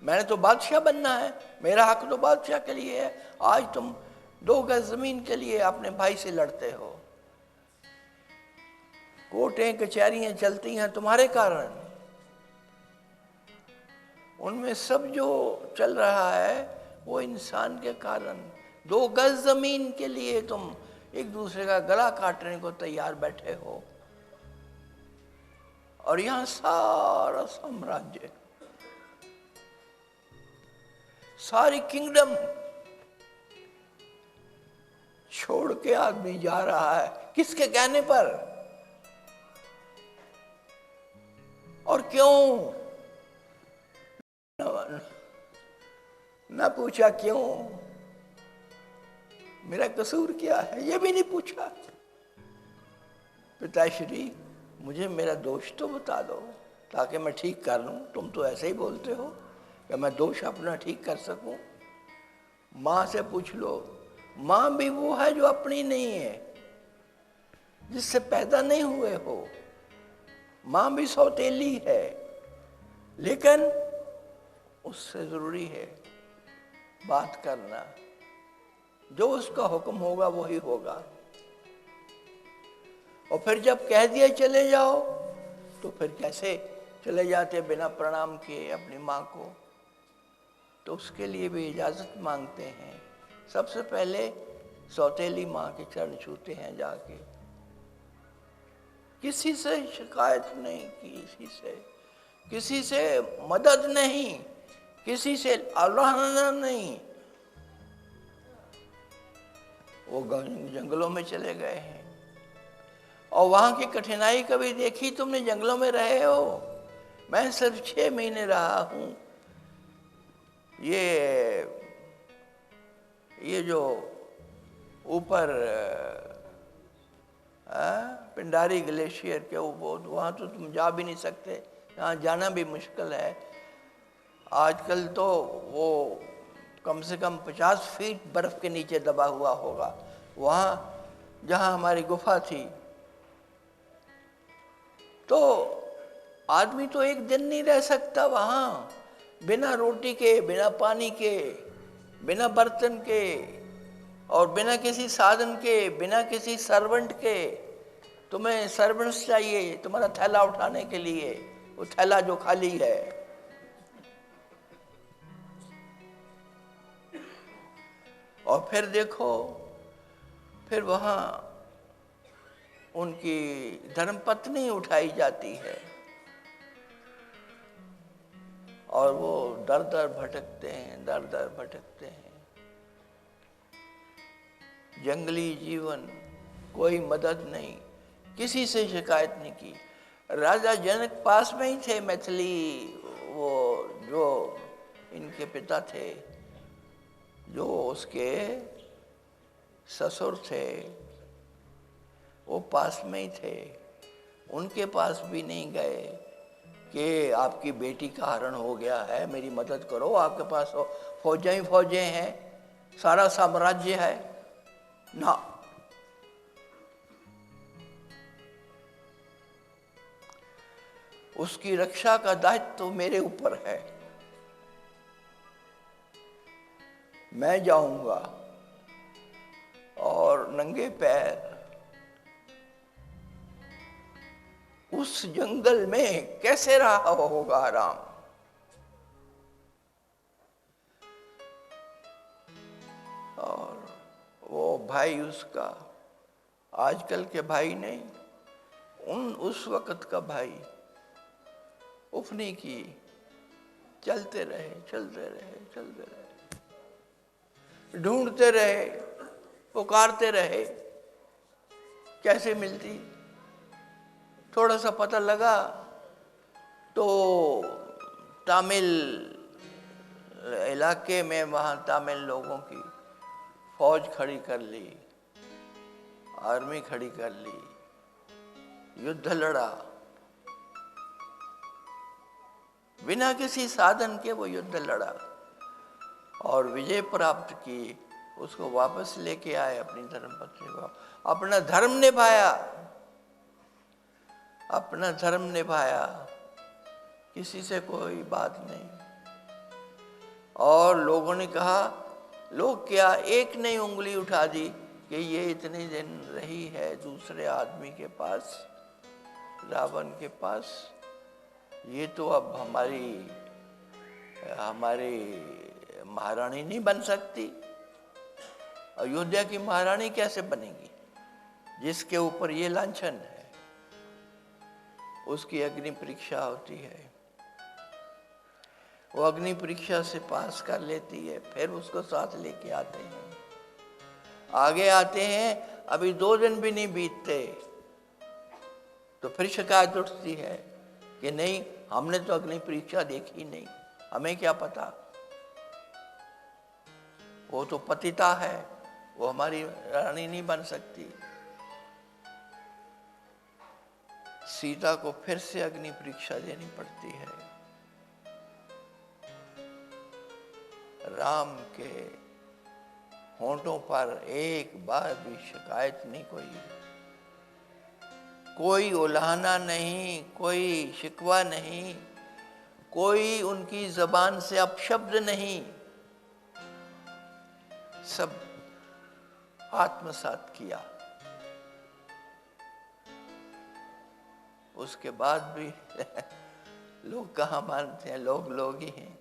Speaker 1: मैंने तो बादशाह बनना है, मेरा हक तो बादशाह के लिए है। आज तुम 2 गज जमीन के लिए अपने भाई से लड़ते हो, कोर्टें कचहरियां चलती हैं तुम्हारे कारण, उनमें सब जो चल रहा है वो इंसान के कारण। 2 गज जमीन के लिए तुम एक दूसरे का गला काटने को तैयार बैठे हो, और यहां सारा साम्राज्य, सारी किंगडम छोड़ के आदमी जा रहा है, किसके कहने पर और क्यों? न पूछा क्यों, मेरा कसूर क्या है, ये भी नहीं पूछा। पिताश्री, मुझे मेरा दोष तो बता दो ताकि मैं ठीक कर लूं। तुम तो ऐसे ही बोलते हो कि मैं दोष अपना ठीक कर सकूं। माँ से पूछ लो, माँ भी वो है जो अपनी नहीं है, जिससे पैदा नहीं हुए हो। माँ भी सौतेली है, लेकिन उससे जरूरी है बात करना, जो उसका हुक्म होगा वही होगा। और फिर जब कह दिया चले जाओ, तो फिर कैसे चले जाते बिना प्रणाम किए अपनी माँ को? तो उसके लिए भी इजाज़त मांगते हैं। सबसे पहले सौतेली माँ के चरण छूते हैं जाके, किसी से शिकायत नहीं, किसी से मदद नहीं, किसी से आराधना नहीं। वो जंगलों में चले गए हैं, और वहां की कठिनाई कभी देखी तुमने? जंगलों में रहे हो? मैं सिर्फ 6 महीने रहा हूं। ये जो ऊपर पिंडारी ग्लेशियर के ऊपर, वहां तो तुम जा भी नहीं सकते, यहाँ जाना भी मुश्किल है। आजकल तो वो कम से कम 50 फीट बर्फ के नीचे दबा हुआ होगा। वहाँ जहाँ हमारी गुफा थी, तो आदमी तो एक दिन नहीं रह सकता वहाँ, बिना रोटी के, बिना पानी के, बिना बर्तन के, और बिना किसी साधन के, बिना किसी सर्वेंट के। तुम्हें सर्वेंट्स चाहिए तुम्हारा थैला उठाने के लिए, वो थैला जो खाली है। और फिर देखो, फिर वहाँ उनकी धर्मपत्नी उठाई जाती है, और वो दर दर भटकते हैं, दर दर भटकते हैं। जंगली जीवन, कोई मदद नहीं, किसी से शिकायत नहीं की। राजा जनक पास में ही थे, मैथिली, वो जो इनके पिता थे, जो उसके ससुर थे, वो पास में ही थे। उनके पास भी नहीं गए कि आपकी बेटी का हरण हो गया है, मेरी मदद करो, आपके पास फौजें ही फौजें हैं, सारा साम्राज्य है ना। उसकी रक्षा का दायित्व तो मेरे ऊपर है। मैं जाऊंगा और नंगे पैर उस जंगल में कैसे रहा होगा राम। और वो भाई उसका, आजकल के भाई नहीं, उस वक्त का भाई उफनी की, चलते रहे चलते रहे चलते रहे, ढूंढते रहे, पुकारते रहे, कैसे मिलती। थोड़ा सा पता लगा तो तमिल इलाके में वहाँ तमिल लोगों की फौज खड़ी कर ली, आर्मी खड़ी कर ली, युद्ध लड़ा, बिना किसी साधन के वो युद्ध लड़ा और विजय प्राप्त की। उसको वापस लेके आए अपनी धर्मपत्नी को, अपना धर्म निभाया, अपना धर्म निभाया, किसी से कोई बात नहीं। और लोगों ने कहा, लोग क्या, एक नहीं उंगली उठा दी कि ये इतने दिन रही है दूसरे आदमी के पास, रावण के पास, ये तो अब हमारी महारानी नहीं बन सकती। अयोध्या की महारानी कैसे बनेगी जिसके ऊपर ये लांछन है। उसकी अग्नि परीक्षा होती है, वो अग्नि परीक्षा से पास कर लेती है, फिर उसको साथ लेके आते हैं, आगे आते हैं, अभी 2 दिन भी नहीं बीतते तो फिर शिकायत उठती है कि नहीं, हमने तो अग्नि परीक्षा देखी नहीं, हमें क्या पता, वो तो पतिता है, वो हमारी रानी नहीं बन सकती। सीता को फिर से अग्नि परीक्षा देनी पड़ती है। राम के होंठों पर एक बार भी शिकायत नहीं, कोई उल्हाना नहीं, कोई शिकवा नहीं, कोई उनकी जबान से अपशब्द नहीं, सब आत्मसात किया। उसके बाद भी लोग कहाँ मानते हैं, लोग लोग ही हैं।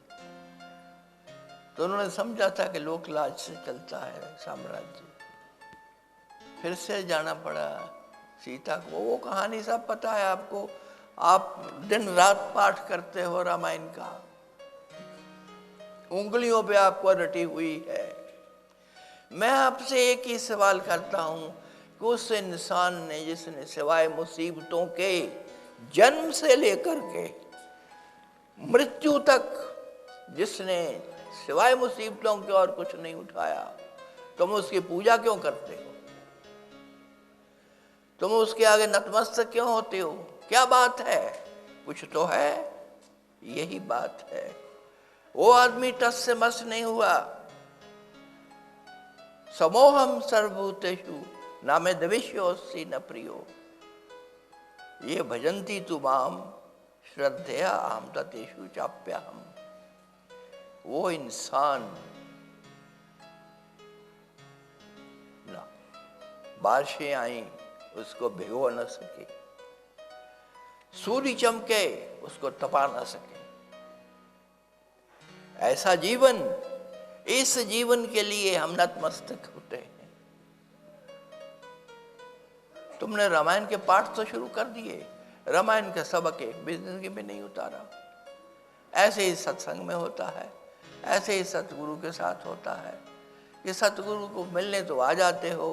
Speaker 1: तो उन्होंने समझा था कि लोक लाज से चलता है साम्राज्य। फिर से जाना पड़ा सीता को, वो कहानी सब पता है आपको, आप दिन रात पाठ करते हो रामायण का, उंगलियों पे आपको रटी हुई है। मैं आपसे एक ही सवाल करता हूं कि उस इंसान ने जिसने सिवाय मुसीबतों के जन्म से लेकर के मृत्यु तक, जिसने सिवाय मुसीबतों के और कुछ नहीं उठाया, तुम उसकी पूजा क्यों करते हो? तुम उसके आगे नतमस्तक क्यों होते हो? क्या बात है? कुछ तो है। यही बात है। वो आदमी टस से मस नहीं हुआ। समोहम सर्वभूतेषु न मे द्वेष्योऽस्ति न प्रियो, ये भजन्ति तु माम श्रद्धया अहं ततेषु चाप्यहम्। वो इंसान ना, बारिशें आई उसको भिगो न सके, सूर्य चमके उसको तपा न सके, ऐसा जीवन, इस जीवन के लिए हम नतमस्तक होते हैं। तुमने रामायण के पाठ तो शुरू कर दिए, रामायण के सबक एक भी जिंदगी में नहीं उतारा। ऐसे ही सत्संग में होता है, ऐसे ही सतगुरु के साथ होता है कि सतगुरु को मिलने तो आ जाते हो,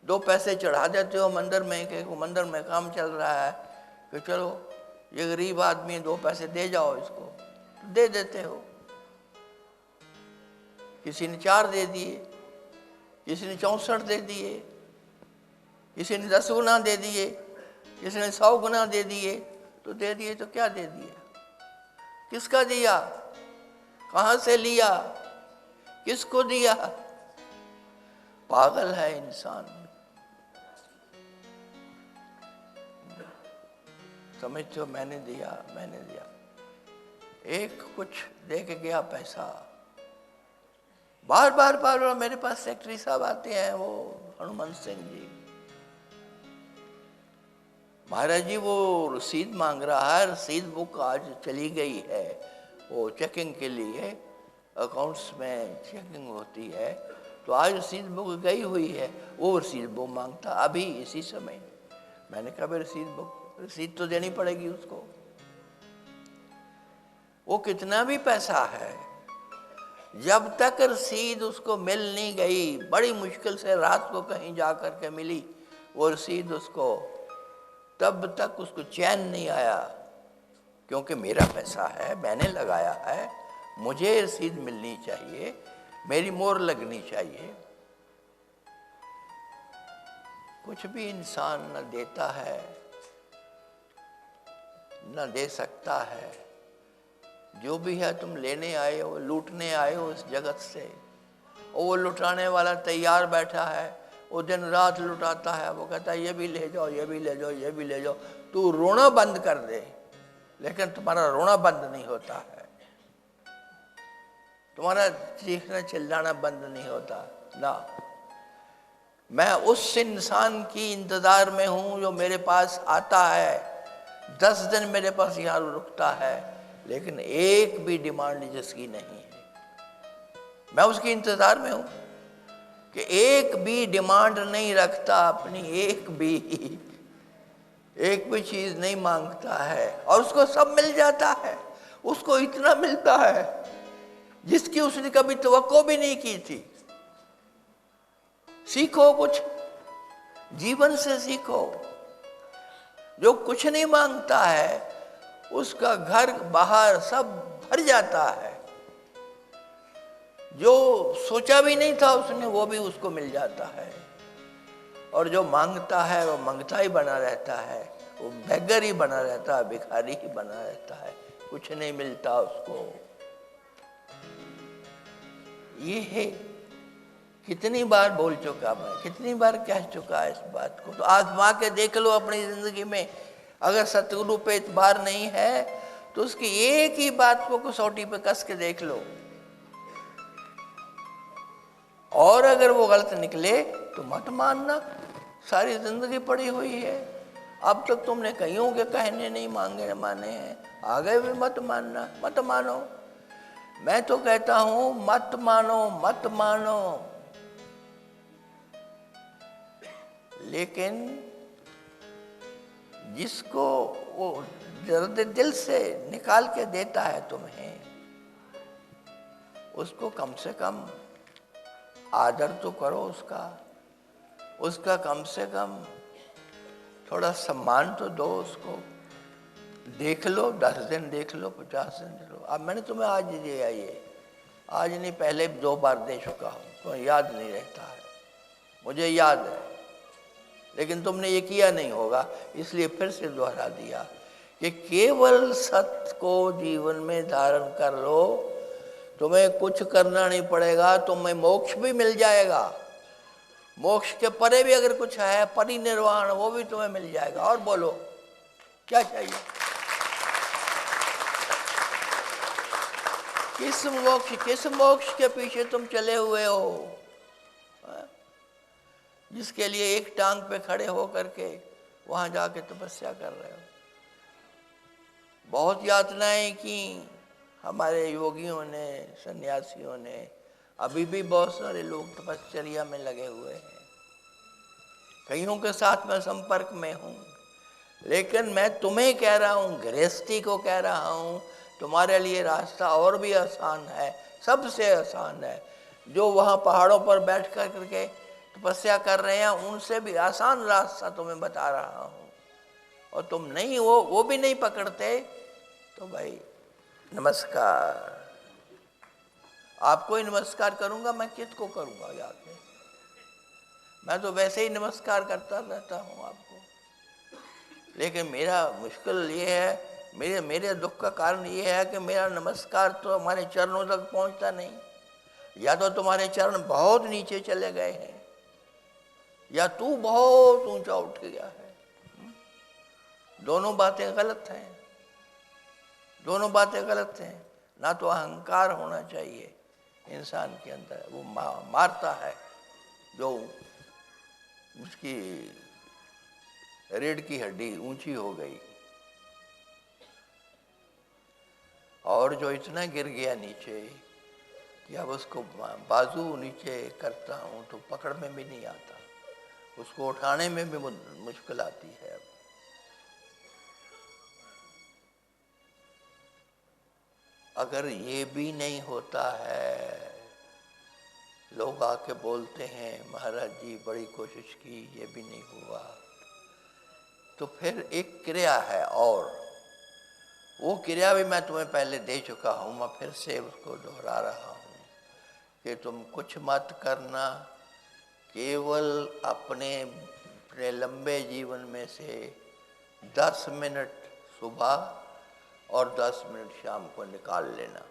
Speaker 1: 2 पैसे चढ़ा देते हो मंदिर में कि मंदिर में काम चल रहा है, कि चलो ये गरीब आदमी 2 पैसे दे जाओ इसको, तो दे देते हो। किसी ने 4 दे दिए, किसी ने 64 दे दिए, किसी ने 10 गुना दे दिए, जिसने 100 गुना दे दिए तो दे दिए, तो क्या दे दिया, किसका दिया, कहां से लिया, किसको दिया? पागल है इंसान। समझते हो, मैंने दिया, मैंने दिया। एक कुछ दे के गया पैसा, बार बार बार बार मेरे पास सेक्रेटरी साहब आते हैं, वो हनुमान सिंह जी, महाराज जी वो रसीद मांग रहा है, रसीद बुक आज चली गई है, वो चेकिंग के लिए अकाउंट्स में चेकिंग होती है, तो आज रसीद बुक गई हुई है, वो रसीद बुक मांगता अभी इसी समय। मैंने कहा रसीद बुक, रसीद तो देनी पड़ेगी उसको। वो कितना भी पैसा है, जब तक रसीद उसको मिल नहीं गई, बड़ी मुश्किल से रात को कहीं जा कर के मिली वो रसीद उसको, तब तक उसको चैन नहीं आया, क्योंकि मेरा पैसा है, मैंने लगाया है, मुझे रसीद मिलनी चाहिए, मेरी मोहर लगनी चाहिए। कुछ भी इंसान न देता है न दे सकता है। जो भी है तुम लेने आए हो, लूटने आए हो इस जगत से, और वो लुटाने वाला तैयार बैठा है, वो दिन रात लुटाता है, वो कहता है ये भी ले जाओ, ये भी ले जाओ, ये भी ले जाओ। तू रोना बंद कर दे, लेकिन तुम्हारा रोना बंद नहीं होता है, तुम्हारा चीखना चिल्लाना बंद नहीं होता ना। मैं उस इंसान की इंतजार में हूं जो मेरे पास आता है, 10 दिन मेरे पास यहाँ रुकता है, लेकिन एक भी डिमांड जिसकी नहीं है। मैं उसकी इंतजार में हूं कि एक भी डिमांड नहीं रखता अपनी, एक भी चीज नहीं मांगता है, और उसको सब मिल जाता है। उसको इतना मिलता है जिसकी उसने कभी तवक्को भी नहीं की थी। सीखो, कुछ जीवन से सीखो। जो कुछ नहीं मांगता है उसका घर बाहर सब भर जाता है, जो सोचा भी नहीं था उसने वो भी उसको मिल जाता है, और जो मांगता है वो मांगता ही बना रहता है, वो बेगर ही बना रहता है, भिखारी ही बना रहता है, कुछ नहीं मिलता उसको। ये है, कितनी बार बोल चुका मैं, कितनी बार कह चुका है इस बात को। तो आजमा के देख लो अपनी जिंदगी में, अगर सतगुरु पे इतबार नहीं है तो उसकी एक ही बात को कसौटी पे कस के देख लो, और अगर वो गलत निकले तो मत मानना। सारी जिंदगी पड़ी हुई है, अब तक तुमने कईयों के कहने नहीं मांगे माने हैं, आगे भी मत मानना, मत मानो। मैं तो कहता हूं मत मानो, मत मानो, लेकिन जिसको वो दर्द दिल से निकाल के देता है तुम्हें, उसको कम से कम आदर तो करो उसका कम से कम थोड़ा सम्मान तो दो उसको। देख लो, 10 दिन देख लो, 50 दिन देख लो। अब मैंने तुम्हें आज दिया, ये आज नहीं पहले 2 बार दे चुका हूँ, तो याद नहीं रहता है, मुझे याद है, लेकिन तुमने ये किया नहीं होगा, इसलिए फिर से दोहरा दिया कि केवल सत्य को जीवन में धारण कर लो, तुम्हें कुछ करना नहीं पड़ेगा, तुम्हें मोक्ष भी मिल जाएगा। मोक्ष के परे भी अगर कुछ है, परिनिर्वाण, वो भी तुम्हें मिल जाएगा। और बोलो क्या चाहिए? किस मोक्ष के पीछे तुम चले हुए हो, जिसके लिए एक टांग पे खड़े हो करके वहां जाके तपस्या कर रहे हो? बहुत यातनाएं की हमारे योगियों ने, सन्यासियों ने, अभी भी बहुत सारे लोग तपश्चर्या में लगे हुए हैं, कईयों के साथ मैं संपर्क में हूं, लेकिन मैं तुम्हें कह रहा हूं, गृहस्थी को कह रहा हूं, तुम्हारे लिए रास्ता और भी आसान है, सबसे आसान है। जो वहां पहाड़ों पर बैठ कर करके तपस्या कर रहे हैं, उनसे भी आसान रास्ता तुम्हें बता रहा हूं, और तुम नहीं, वो भी नहीं पकड़ते, तो भाई नमस्कार। आपको ही नमस्कार करूंगा, मैं किसको करूंगा जाके? मैं तो वैसे ही नमस्कार करता रहता हूं आपको। लेकिन मेरा मुश्किल ये है, मेरे मेरे दुख का कारण ये है कि मेरा नमस्कार तो हमारे चरणों तक पहुंचता नहीं। या तो तुम्हारे चरण बहुत नीचे चले गए हैं, या तू बहुत ऊंचा उठ गया है। दोनों बातें गलत हैं, दोनों बातें गलत हैं। ना तो अहंकार होना चाहिए इंसान के अंदर, वो मारता है जो उसकी रीढ़ की हड्डी ऊंची हो गई, और जो इतना गिर गया नीचे कि अब उसको बाजू नीचे करता हूँ तो पकड़ में भी नहीं आता, उसको उठाने में भी मुश्किल आती है। अब अगर ये भी नहीं होता है, लोग आके बोलते हैं महाराज जी बड़ी कोशिश की ये भी नहीं हुआ, तो फिर एक क्रिया है, और वो क्रिया भी मैं तुम्हें पहले दे चुका हूँ, मैं फिर से उसको दोहरा रहा हूँ कि तुम कुछ मत करना, केवल अपने लंबे जीवन में से 10 मिनट सुबह और 10 मिनट शाम को निकाल लेना।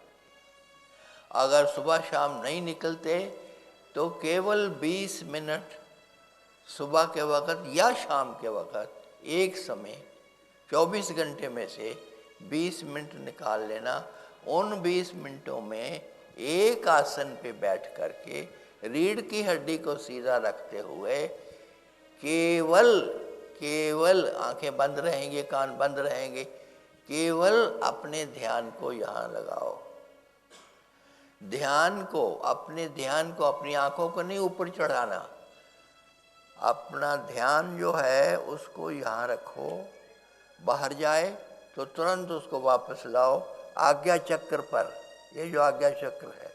Speaker 1: अगर सुबह शाम नहीं निकलते तो केवल 20 मिनट सुबह के वक़्त या शाम के वक़्त एक समय 24 घंटे में से 20 मिनट निकाल लेना। उन 20 मिनटों में एक आसन पे बैठ करके रीढ़ की हड्डी को सीधा रखते हुए केवल आंखें बंद रहेंगी, कान बंद रहेंगे, केवल अपने ध्यान को यहाँ लगाओ। ध्यान को अपनी आंखों को नहीं ऊपर चढ़ाना, अपना ध्यान जो है उसको यहाँ रखो। बाहर जाए तो तुरंत उसको वापस लाओ आज्ञा चक्र पर। ये जो आज्ञा चक्र है,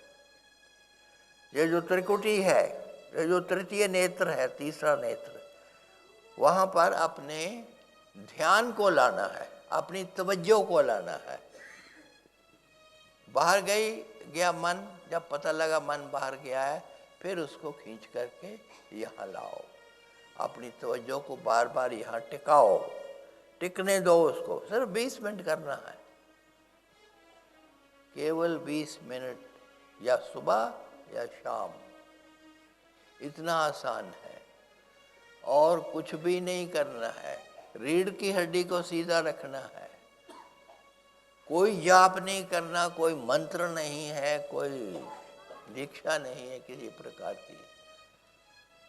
Speaker 1: ये जो त्रिकुटी है, ये जो तृतीय नेत्र है, तीसरा नेत्र, वहाँ पर अपने ध्यान को लाना है, अपनी तवज्जो को लाना है। बाहर गया मन, जब पता लगा मन बाहर गया है, फिर उसको खींच करके यहाँ लाओ। अपनी तवज्जो को बार बार यहाँ टिकाओ, टिकने दो उसको। सिर्फ 20 मिनट करना है, केवल 20 मिनट, या सुबह या शाम। इतना आसान है, और कुछ भी नहीं करना है। रीढ़ की हड्डी को सीधा रखना है, कोई जाप नहीं करना, कोई मंत्र नहीं है, कोई दीक्षा नहीं है किसी प्रकार की,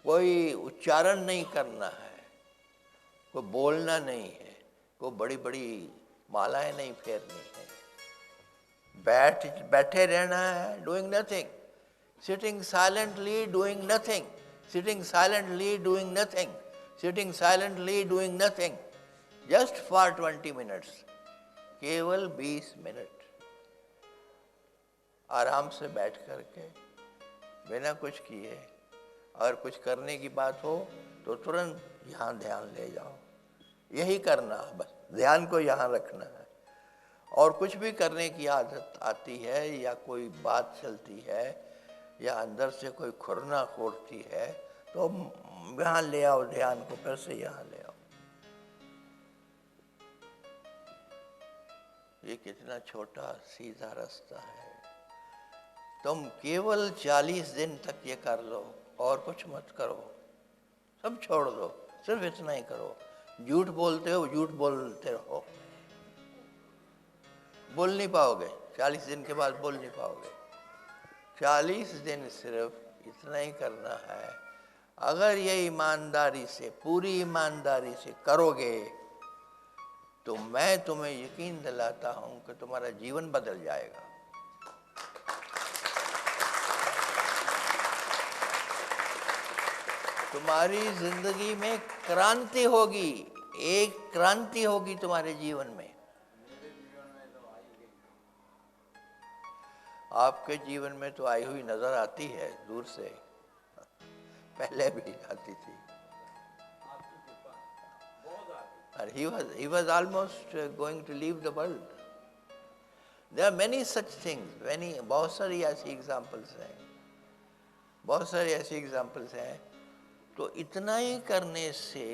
Speaker 1: कोई उच्चारण नहीं करना है, कोई बोलना नहीं है, कोई बड़ी बड़ी मालाएं नहीं फेरनी है। बैठे रहना है, doing nothing, sitting silently doing nothing, sitting silently doing nothing, sitting silently doing nothing, just for 20 minutes, केवल 20 मिनट आराम से बैठ करके बिना कुछ किए। अगर कुछ करने की बात हो तो तुरंत यहाँ ध्यान ले जाओ, यही करना, बस ध्यान को यहाँ रखना है। और कुछ भी करने की आदत आती है, या कोई बात चलती है, या अंदर से कोई खुरना खोरती है, तो यहाँ ले आओ ध्यान को, फिर से यहाँ ले आओ। ये कितना छोटा सीधा रास्ता है। तुम केवल 40 दिन तक ये कर लो, और कुछ मत करो, सब छोड़ दो, सिर्फ इतना ही करो। झूठ बोलते हो, झूठ बोलते रहो, बोल नहीं पाओगे, 40 दिन के बाद बोल नहीं पाओगे। 40 दिन सिर्फ इतना ही करना है। अगर ये ईमानदारी से, पूरी ईमानदारी से करोगे तो मैं तुम्हें यकीन दिलाता हूं कि तुम्हारा जीवन बदल जाएगा। तुम्हारी जिंदगी में क्रांति होगी, एक क्रांति होगी तुम्हारे जीवन में। आपके जीवन में तो आई हुई नजर आती है दूर से, पहले भी आती थी। And he was almost going to leave the world. There are many such things, बहुत सारी ऐसी एग्जाम्पल्स हैं, बहुत सारी ऐसी एग्जाम्पल्स हैं तो इतना ही करने से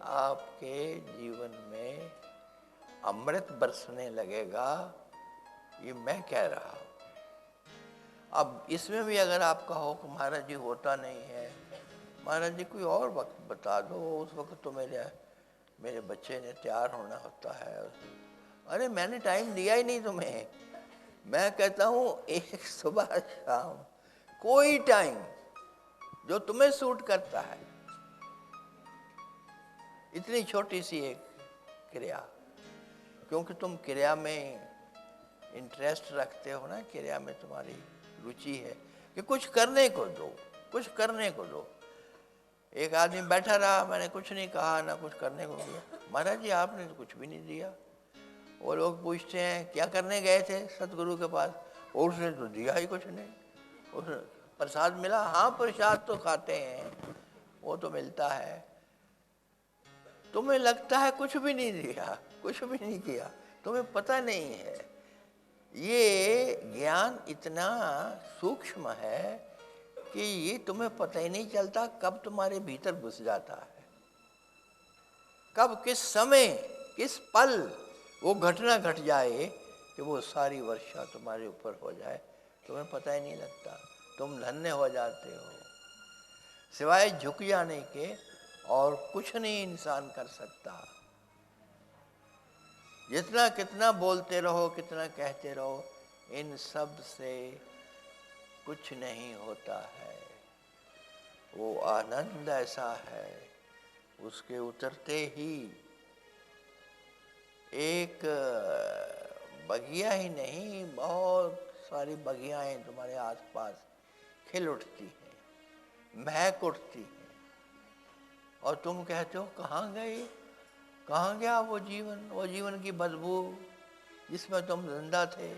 Speaker 1: आपके जीवन में अमृत बरसने लगेगा, ये मैं कह रहा हूं। अब इसमें भी अगर आपका हो कि महाराज जी होता नहीं है, महाराज जी कोई और वक्त बता दो, उस वक्त तो मेरे बच्चे ने तैयार होना होता है। अरे मैंने टाइम दिया ही नहीं तुम्हें। मैं कहता हूं एक सुबह शाम कोई टाइम जो तुम्हें सूट करता है, इतनी छोटी सी एक क्रिया, क्योंकि तुम क्रिया में इंटरेस्ट रखते हो ना, क्रिया में तुम्हारी रुचि है कि कुछ करने को दो, कुछ करने को दो। एक आदमी बैठा रहा, मैंने कुछ नहीं कहा ना कुछ करने को दिया। महाराज जी आपने तो कुछ भी नहीं दिया। वो लोग पूछते हैं क्या करने गए थे सतगुरु के पास, और उसने तो दिया ही कुछ नहीं। उसने प्रसाद मिला, हाँ प्रसाद तो खाते हैं, वो तो मिलता है। तुम्हें लगता है कुछ भी नहीं दिया, कुछ भी नहीं किया, तुम्हें पता नहीं है। ये ज्ञान इतना सूक्ष्म है कि ये तुम्हें पता ही नहीं चलता कब तुम्हारे भीतर घुस जाता है, कब किस समय किस पल वो घटना घट जाए कि वो सारी वर्षा तुम्हारे ऊपर हो जाए, तुम्हें पता ही नहीं लगता। तुम धन्य हो जाते हो। सिवाय झुक जाने के और कुछ नहीं इंसान कर सकता। जितना कितना बोलते रहो, कितना कहते रहो, इन सब से कुछ नहीं होता है। वो आनंद ऐसा है, उसके उतरते ही एक बगिया ही नहीं, बहुत सारी बगियाएं तुम्हारे आसपास खिल उठती हैं, महक उठती हैं, और तुम कहते हो कहाँ गए, कहाँ गया वो जीवन की बदबू जिसमें तुम जिंदा थे,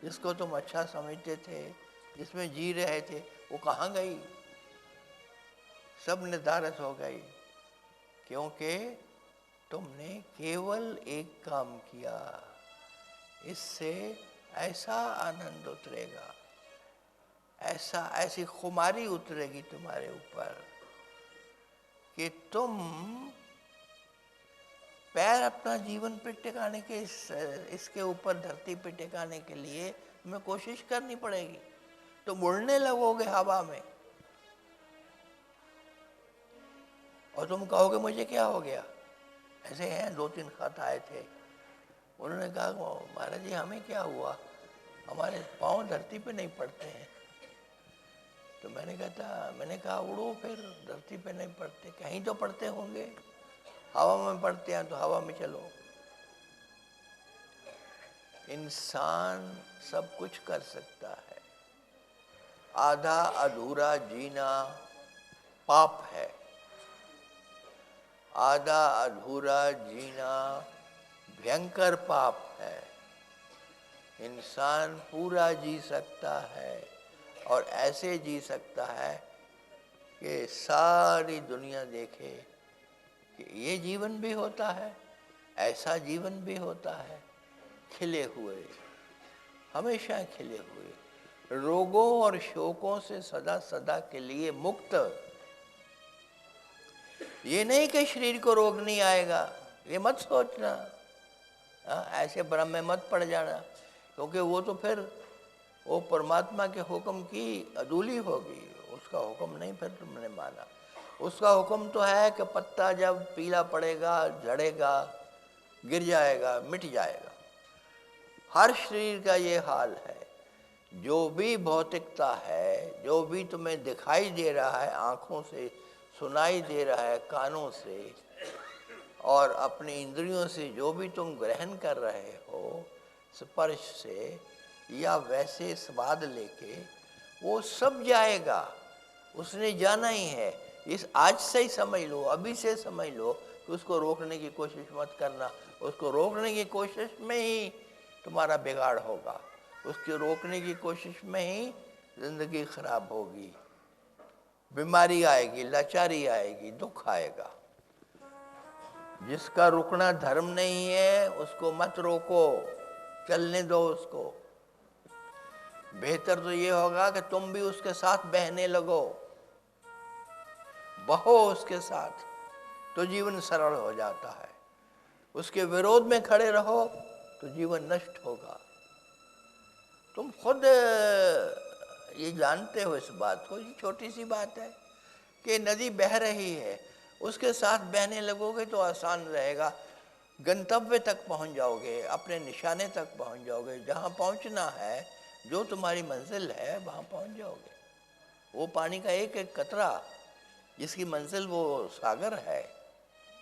Speaker 1: जिसको तुम अच्छा समझते थे, जिसमें जी रहे थे, वो कहाँ गई? सब निर्धारित हो गई, क्योंकि तुमने केवल एक काम किया। इससे ऐसा आनंद उतरेगा, ऐसी खुमारी उतरेगी तुम्हारे ऊपर कि तुम पैर अपना जीवन पे टिकाने के इसके ऊपर धरती पे टिकाने के लिए तुम्हें कोशिश करनी पड़ेगी। तुम उड़ने लगोगे हवा में और तुम कहोगे मुझे क्या हो गया। ऐसे हैं 2-3 खत आए थे, उन्होंने कहा महाराज जी हमें क्या हुआ, हमारे पाँव धरती पे नहीं पड़ते हैं। तो मैंने कहा उड़ो फिर, धरती पे नहीं पड़ते कहीं तो पड़ते होंगे, हवा में पड़ते हैं तो हवा में चलो। इंसान सब कुछ कर सकता है, आधा अधूरा जीना पाप है, आधा अधूरा जीना भयंकर पाप है। इंसान पूरा जी सकता है और ऐसे जी सकता है कि सारी दुनिया देखे कि ये जीवन भी होता है, ऐसा जीवन भी होता है, खिले हुए, हमेशा खिले हुए, रोगों और शोकों से सदा सदा के लिए मुक्त। ये नहीं कि शरीर को रोग नहीं आएगा, ये मत सोचना, ऐसे भ्रम में मत पड़ जाना, क्योंकि वो तो फिर वो परमात्मा के हुक्म की अदूली होगी। उसका हुक्म नहीं फिर तुमने माना। उसका हुक्म तो है कि पत्ता जब पीला पड़ेगा, झड़ेगा, गिर जाएगा, मिट जाएगा। हर शरीर का ये हाल है। जो भी भौतिकता है, जो भी तुम्हें दिखाई दे रहा है आँखों से, सुनाई दे रहा है कानों से, और अपनी इंद्रियों से जो भी तुम ग्रहण कर रहे हो स्पर्श से या वैसे स्वाद लेके, वो सब जाएगा, उसने जाना ही है। इस आज से ही समझ लो, अभी से समझ लो कि उसको रोकने की कोशिश मत करना। उसको रोकने की कोशिश में ही तुम्हारा बिगाड़ होगा, उसके रोकने की कोशिश में ही जिंदगी खराब होगी, बीमारी आएगी, लाचारी आएगी, दुख आएगा। जिसका रुकना धर्म नहीं है उसको मत रोको, चलने दो उसको। बेहतर तो ये होगा कि तुम भी उसके साथ बहने लगो। बहो उसके साथ तो जीवन सरल हो जाता है, उसके विरोध में खड़े रहो तो जीवन नष्ट होगा। तुम खुद ये जानते हो इस बात को, ये छोटी सी बात है कि नदी बह रही है, उसके साथ बहने लगोगे तो आसान रहेगा, गंतव्य तक पहुंच जाओगे, अपने निशाने तक पहुंच जाओगे, जहां पहुंचना है, जो तुम्हारी मंजिल है वहां पहुंच जाओगे। वो पानी का एक एक कतरा जिसकी मंजिल वो सागर है,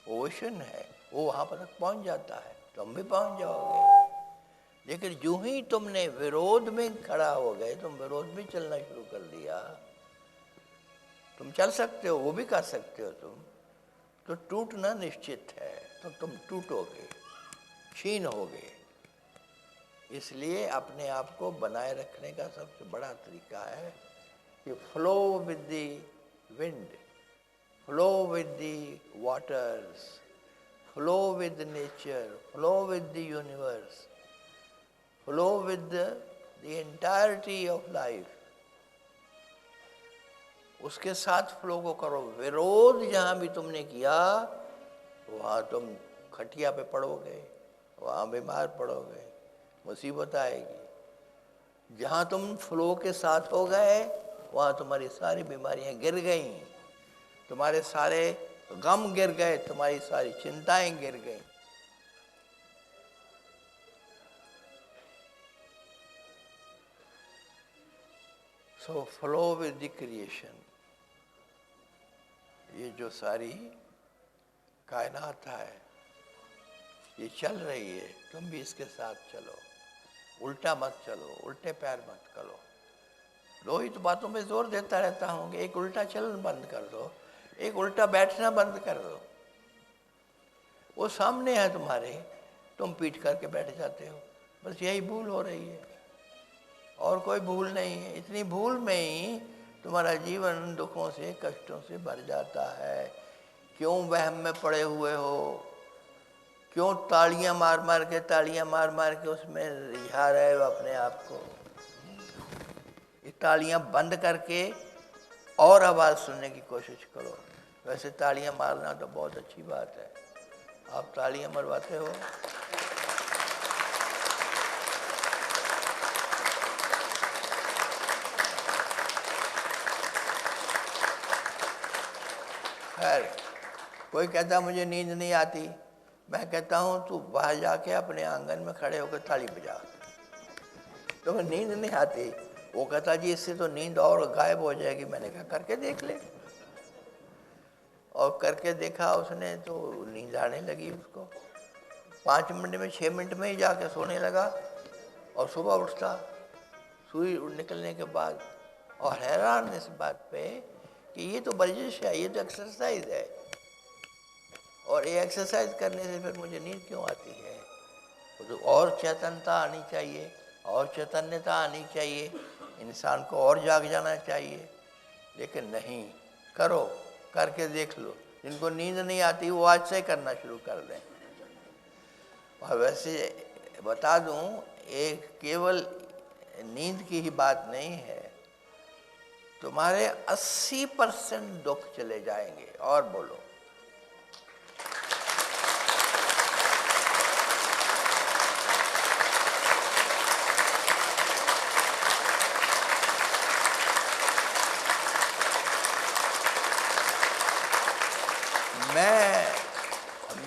Speaker 1: ओशन है, वो वहां पर तक पहुंच जाता है, तुम भी पहुंच जाओगे। लेकिन जो ही तुमने विरोध में खड़ा हो गए, तुम विरोध में चलना शुरू कर दिया, तुम चल सकते हो, वो भी कर सकते हो तुम, तो टूटना निश्चित है, तो तुम टूटोगे, क्षीण होगे। इसलिए अपने आप को बनाए रखने का सबसे बड़ा तरीका है कि flow with the wind, flow with the waters, flow with nature, flow with the universe, flow with the entirety of life, उसके साथ फ्लो को करो। विरोध जहां भी तुमने किया वहां तुम खटिया पे पड़ोगे, वहां बीमार पड़ोगे, मुसीबत आएगी। जहां तुम फ्लो के साथ हो गए वहां तुम्हारी सारी बीमारियां गिर गई, तुम्हारे सारे गम गिर गए, तुम्हारी सारी चिंताएं गिर गई। So flow with the creation, ये जो सारी कायनात है ये चल रही है, तुम भी इसके साथ चलो, उल्टा मत चलो, उल्टे पैर मत करो। दो ही तो बातों पे जोर देता रहता हूँ कि एक उल्टा चलन बंद कर दो, एक उल्टा बैठना बंद कर दो। वो सामने है तुम्हारे, तुम पीठ करके बैठ जाते हो, बस यही भूल हो रही है, और कोई भूल नहीं है। इतनी भूल में ही तुम्हारा जीवन दुखों से, कष्टों से भर जाता है। क्यों वहम में पड़े हुए हो, क्यों तालियां मार मार के उसमें रिझा रहे हो अपने आप को। ये तालियां बंद करके और आवाज़ सुनने की कोशिश करो। वैसे तालियां मारना तो बहुत अच्छी बात है, आप तालियां मरवाते हो। खैर, कोई कहता मुझे नींद नहीं आती, मैं कहता हूँ तू बाहर जाके अपने आंगन में खड़े होकर ताली बजा, तुम्हें नींद नहीं आती। वो कहता जी इससे तो नींद और गायब हो जाएगी। मैंने कहा करके देख ले, और करके देखा उसने तो नींद आने लगी उसको। 5 मिनट में 6 मिनट में ही जाके सोने लगा, और सुबह उठता सूर्य निकलने के बाद, और हैरान इस बात पे कि ये तो वर्जिश है, ये तो एक्सरसाइज है, और ये एक्सरसाइज करने से फिर मुझे नींद क्यों आती है। तो और चेतनता आनी चाहिए, और चैतन्यता आनी चाहिए, इंसान को और जाग जाना चाहिए। लेकिन नहीं, करो, करके देख लो। जिनको नींद नहीं आती वो आज से करना शुरू कर दें। और वैसे बता दूं, एक केवल नींद की ही बात नहीं है, तुम्हारे 80% दुख चले जाएंगे। और बोलो,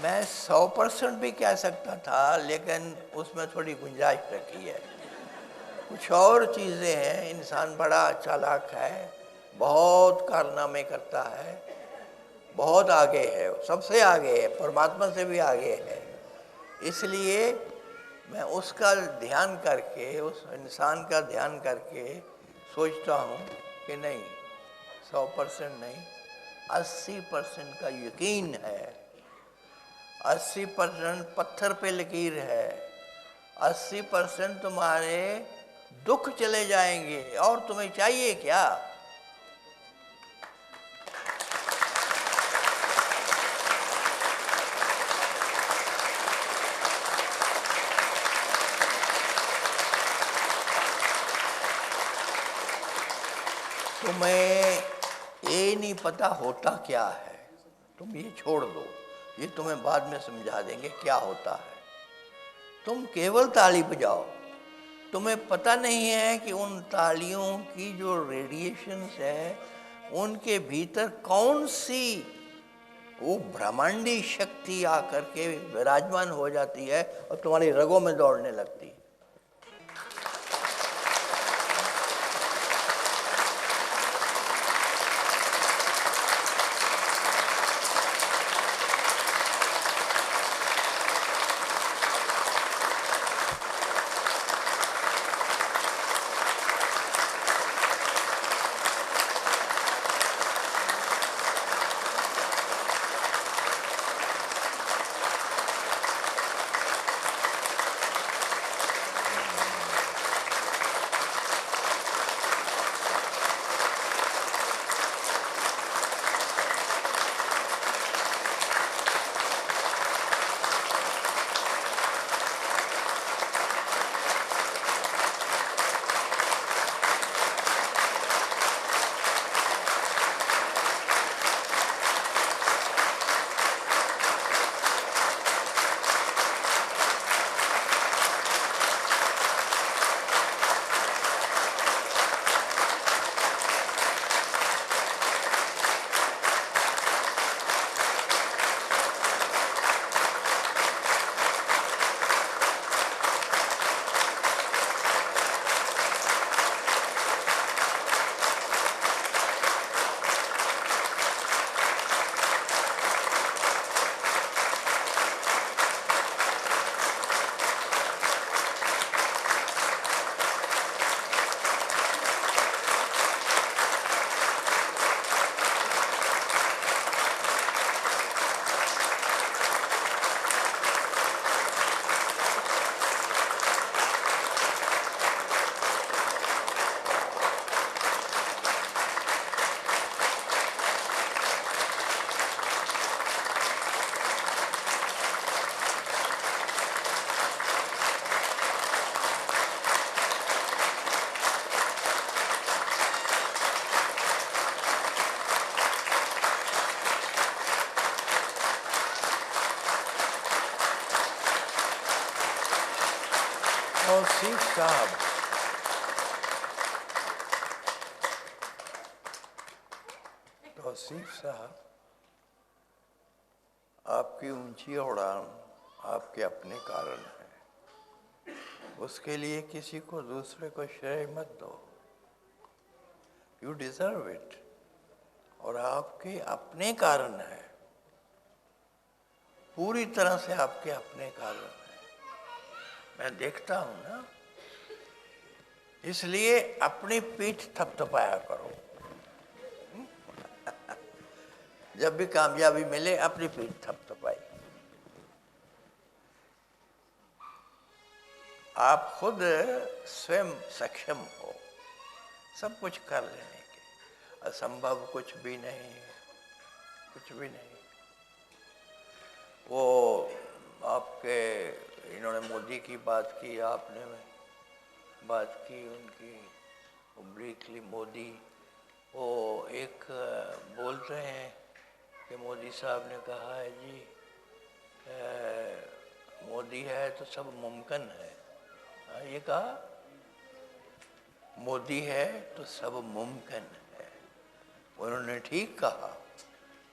Speaker 1: मैं 100% भी कह सकता था, लेकिन उसमें थोड़ी गुंजाइश रखी है। कुछ और चीज़ें हैं। इंसान बड़ा चालाक है, बहुत कारनामे करता है, बहुत आगे है, सबसे आगे है, परमात्मा से भी आगे है। इसलिए मैं उसका ध्यान करके, उस इंसान का ध्यान करके सोचता हूँ कि नहीं, 100% नहीं, 80% का यकीन है। 80% पत्थर पे लकीर है। 80% तुम्हारे दुख चले जाएंगे, और तुम्हें चाहिए क्या। तुम्हें ये नहीं पता होता क्या है, तुम ये छोड़ दो, ये तुम्हें बाद में समझा देंगे क्या होता है। तुम केवल ताली बजाओ, तुम्हें पता नहीं है कि उन तालियों की जो रेडिएशंस है उनके भीतर कौन सी वो ब्रह्मांडी शक्ति आकर के विराजमान हो जाती है और तुम्हारी रगों में दौड़ने लगती है। तौसीफ साहब, तौसीफ साहब, आपकी ऊंची उड़ान आपके अपने कारण है, उसके लिए किसी को दूसरे को श्रेय मत दो। यू डिजर्व इट, और आपके अपने कारण है, पूरी तरह से आपके अपने कारण है। मैं देखता हूं ना, इसलिए अपनी पीठ थपथपाया करो। जब भी कामयाबी मिले अपनी पीठ थपथपाई। आप खुद स्वयं सक्षम हो सब कुछ कर लेने के, असंभव कुछ भी नहीं, कुछ भी नहीं। वो आपके इन्होंने मोदी की बात की, आपने बात की उनकी ब्रीफली। मोदी वो एक बोलते हैं कि मोदी साहब ने कहा है जी मोदी है तो सब मुमकिन है। ये कहा मोदी है तो सब मुमकिन है। उन्होंने ठीक कहा,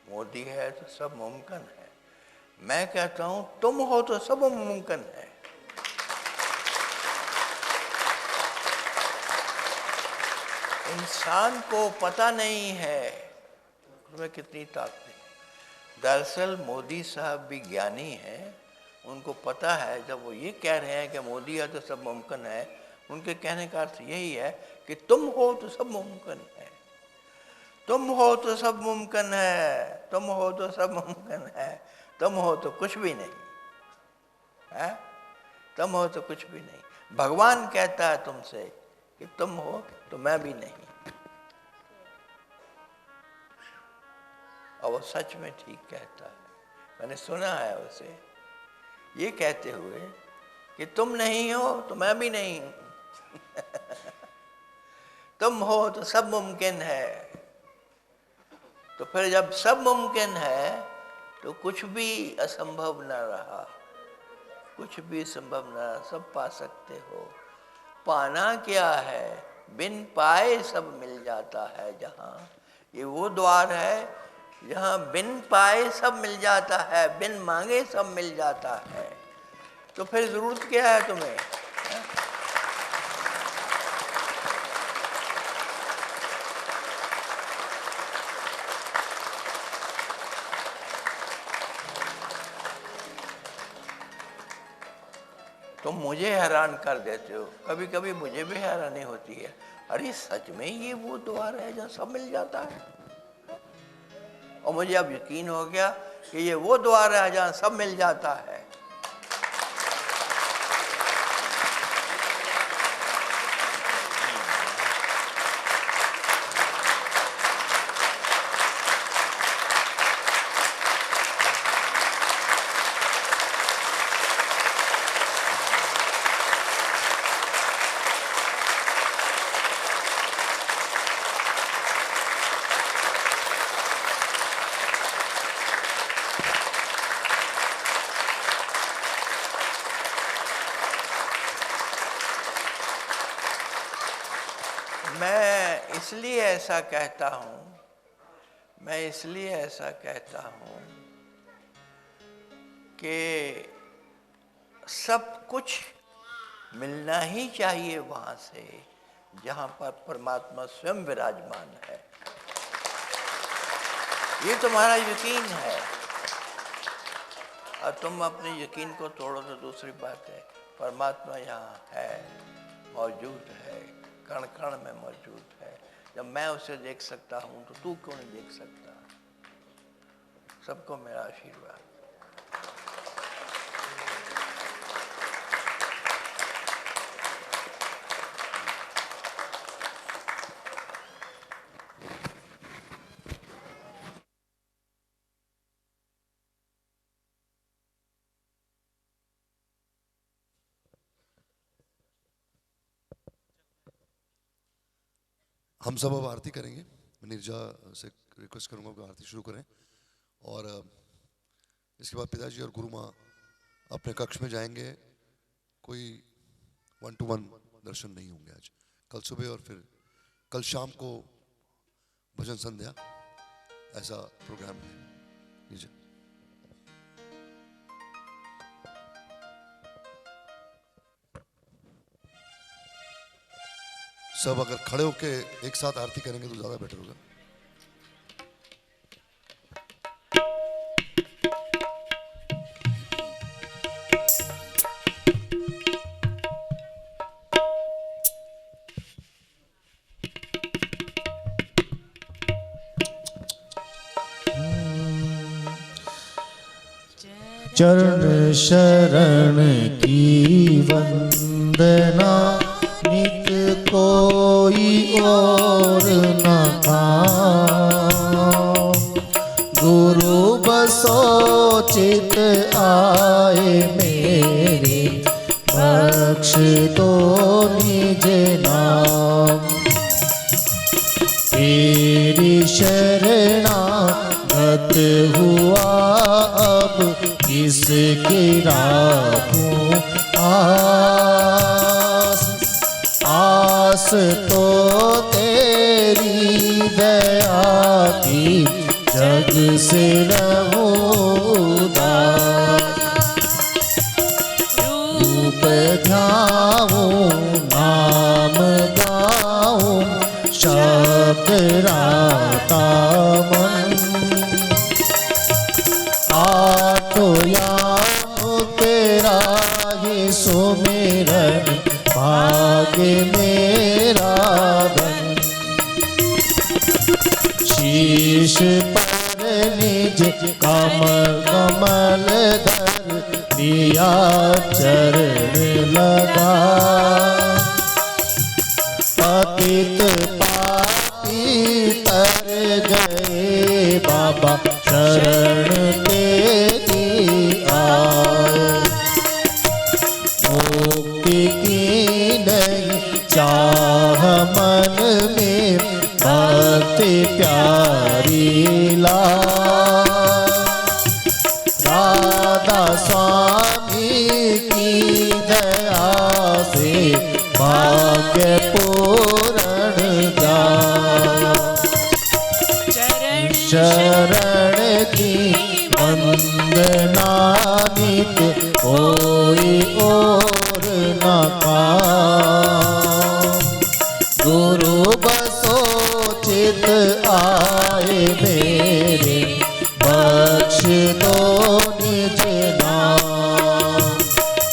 Speaker 1: मोदी है तो सब मुमकिन है। मैं कहता हूं तुम हो तो सब मुमकिन है। इंसान को पता नहीं है उसमें कितनी ताकत है। दरअसल मोदी साहब भी ज्ञानी हैं, उनको पता है जब वो ये कह रहे हैं कि मोदी है तो सब मुमकिन है, उनके कहने का अर्थ यही है कि तुम हो तो सब मुमकिन है, तुम हो तो सब मुमकिन है, तुम हो तो सब मुमकिन है, तुम हो तो कुछ भी नहीं है, तुम हो तो कुछ भी नहीं। भगवान कहता है तुमसे कि तुम हो तो मैं भी नहीं। और वो सच में ठीक कहता है। मैंने सुना है उसे ये कहते हुए कि तुम नहीं हो तो मैं भी नहीं हूं। तुम हो तो सब मुमकिन है। तो फिर जब सब मुमकिन है तो कुछ भी असंभव न रहा, कुछ भी संभव न रहा, सब पा सकते हो। पाना क्या है, बिन पाए सब मिल जाता है जहाँ। ये वो द्वार है जहाँ बिन पाए सब मिल जाता है, बिन मांगे सब मिल जाता है। तो फिर जरूरत क्या है तुम्हें? तुम मुझे हैरान कर देते हो, कभी कभी मुझे भी हैरानी होती है, अरे सच में ये वो द्वार है जहाँ सब मिल जाता है। और मुझे अब यकीन हो गया कि ये वो द्वार है जहाँ सब मिल जाता है। मैं इसलिए ऐसा कहता हूँ कि सब कुछ मिलना ही चाहिए वहाँ से जहाँ पर परमात्मा स्वयं विराजमान है। ये तुम्हारा यकीन है, और तुम अपने यकीन को तोड़ो तो दूसरी बात है। परमात्मा यहाँ है, मौजूद है, कण कण में मौजूद है। जब मैं उसे देख सकता हूँ तो तू क्यों नहीं देख सकता? सबको मेरा आशीर्वाद।
Speaker 2: हम सब अब आरती करेंगे। मैं नीरजा से रिक्वेस्ट करूंगा कि आरती शुरू करें, और इसके बाद पिताजी और गुरु माँ अपने कक्ष में जाएंगे। कोई 1-to-1 दर्शन नहीं होंगे आज, कल सुबह और फिर कल शाम को भजन संध्या, ऐसा प्रोग्राम है। नीचे सब अगर खड़े होके एक साथ आरती करेंगे तो ज्यादा बेटर होगा।
Speaker 3: चरण शरण की वंदना, नित कोई और न था। गुरु बसो चित आए मेरे, बख्श दो निज नाम। तेरी शरणागत हुआ अब किसकी राखूं आस। आस तो तेरी दया की, जग से रहूँगा। रूप ध्याऊं नाम गाऊं, शब्द राता मन। तो याद तेरा ही सुमिरन, भाग्य मेरा बन। शीश पर निज कमल धर दिया, चरण लगा। पतित पापी तर गए बाबा, शरण तेरी आए। मुक्ति की नहीं चाह मन में, भक्ति प्यारी राधा स्वामी की दया से भाग्य पूर्ण जा। शरण की वंदना नित कोई और न काम। गुरु बसोचित आए मेरे बख्श दो निज नाम।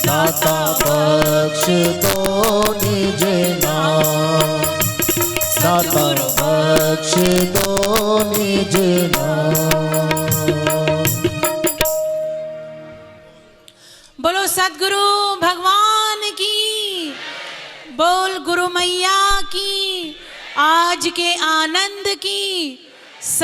Speaker 3: दाता बख्श दो निज नाम। दाता बख्श दो निज नाम।
Speaker 4: बोलो सद्गुरु भगवान की, बोल गुरु मैया की, आज के आनंद की।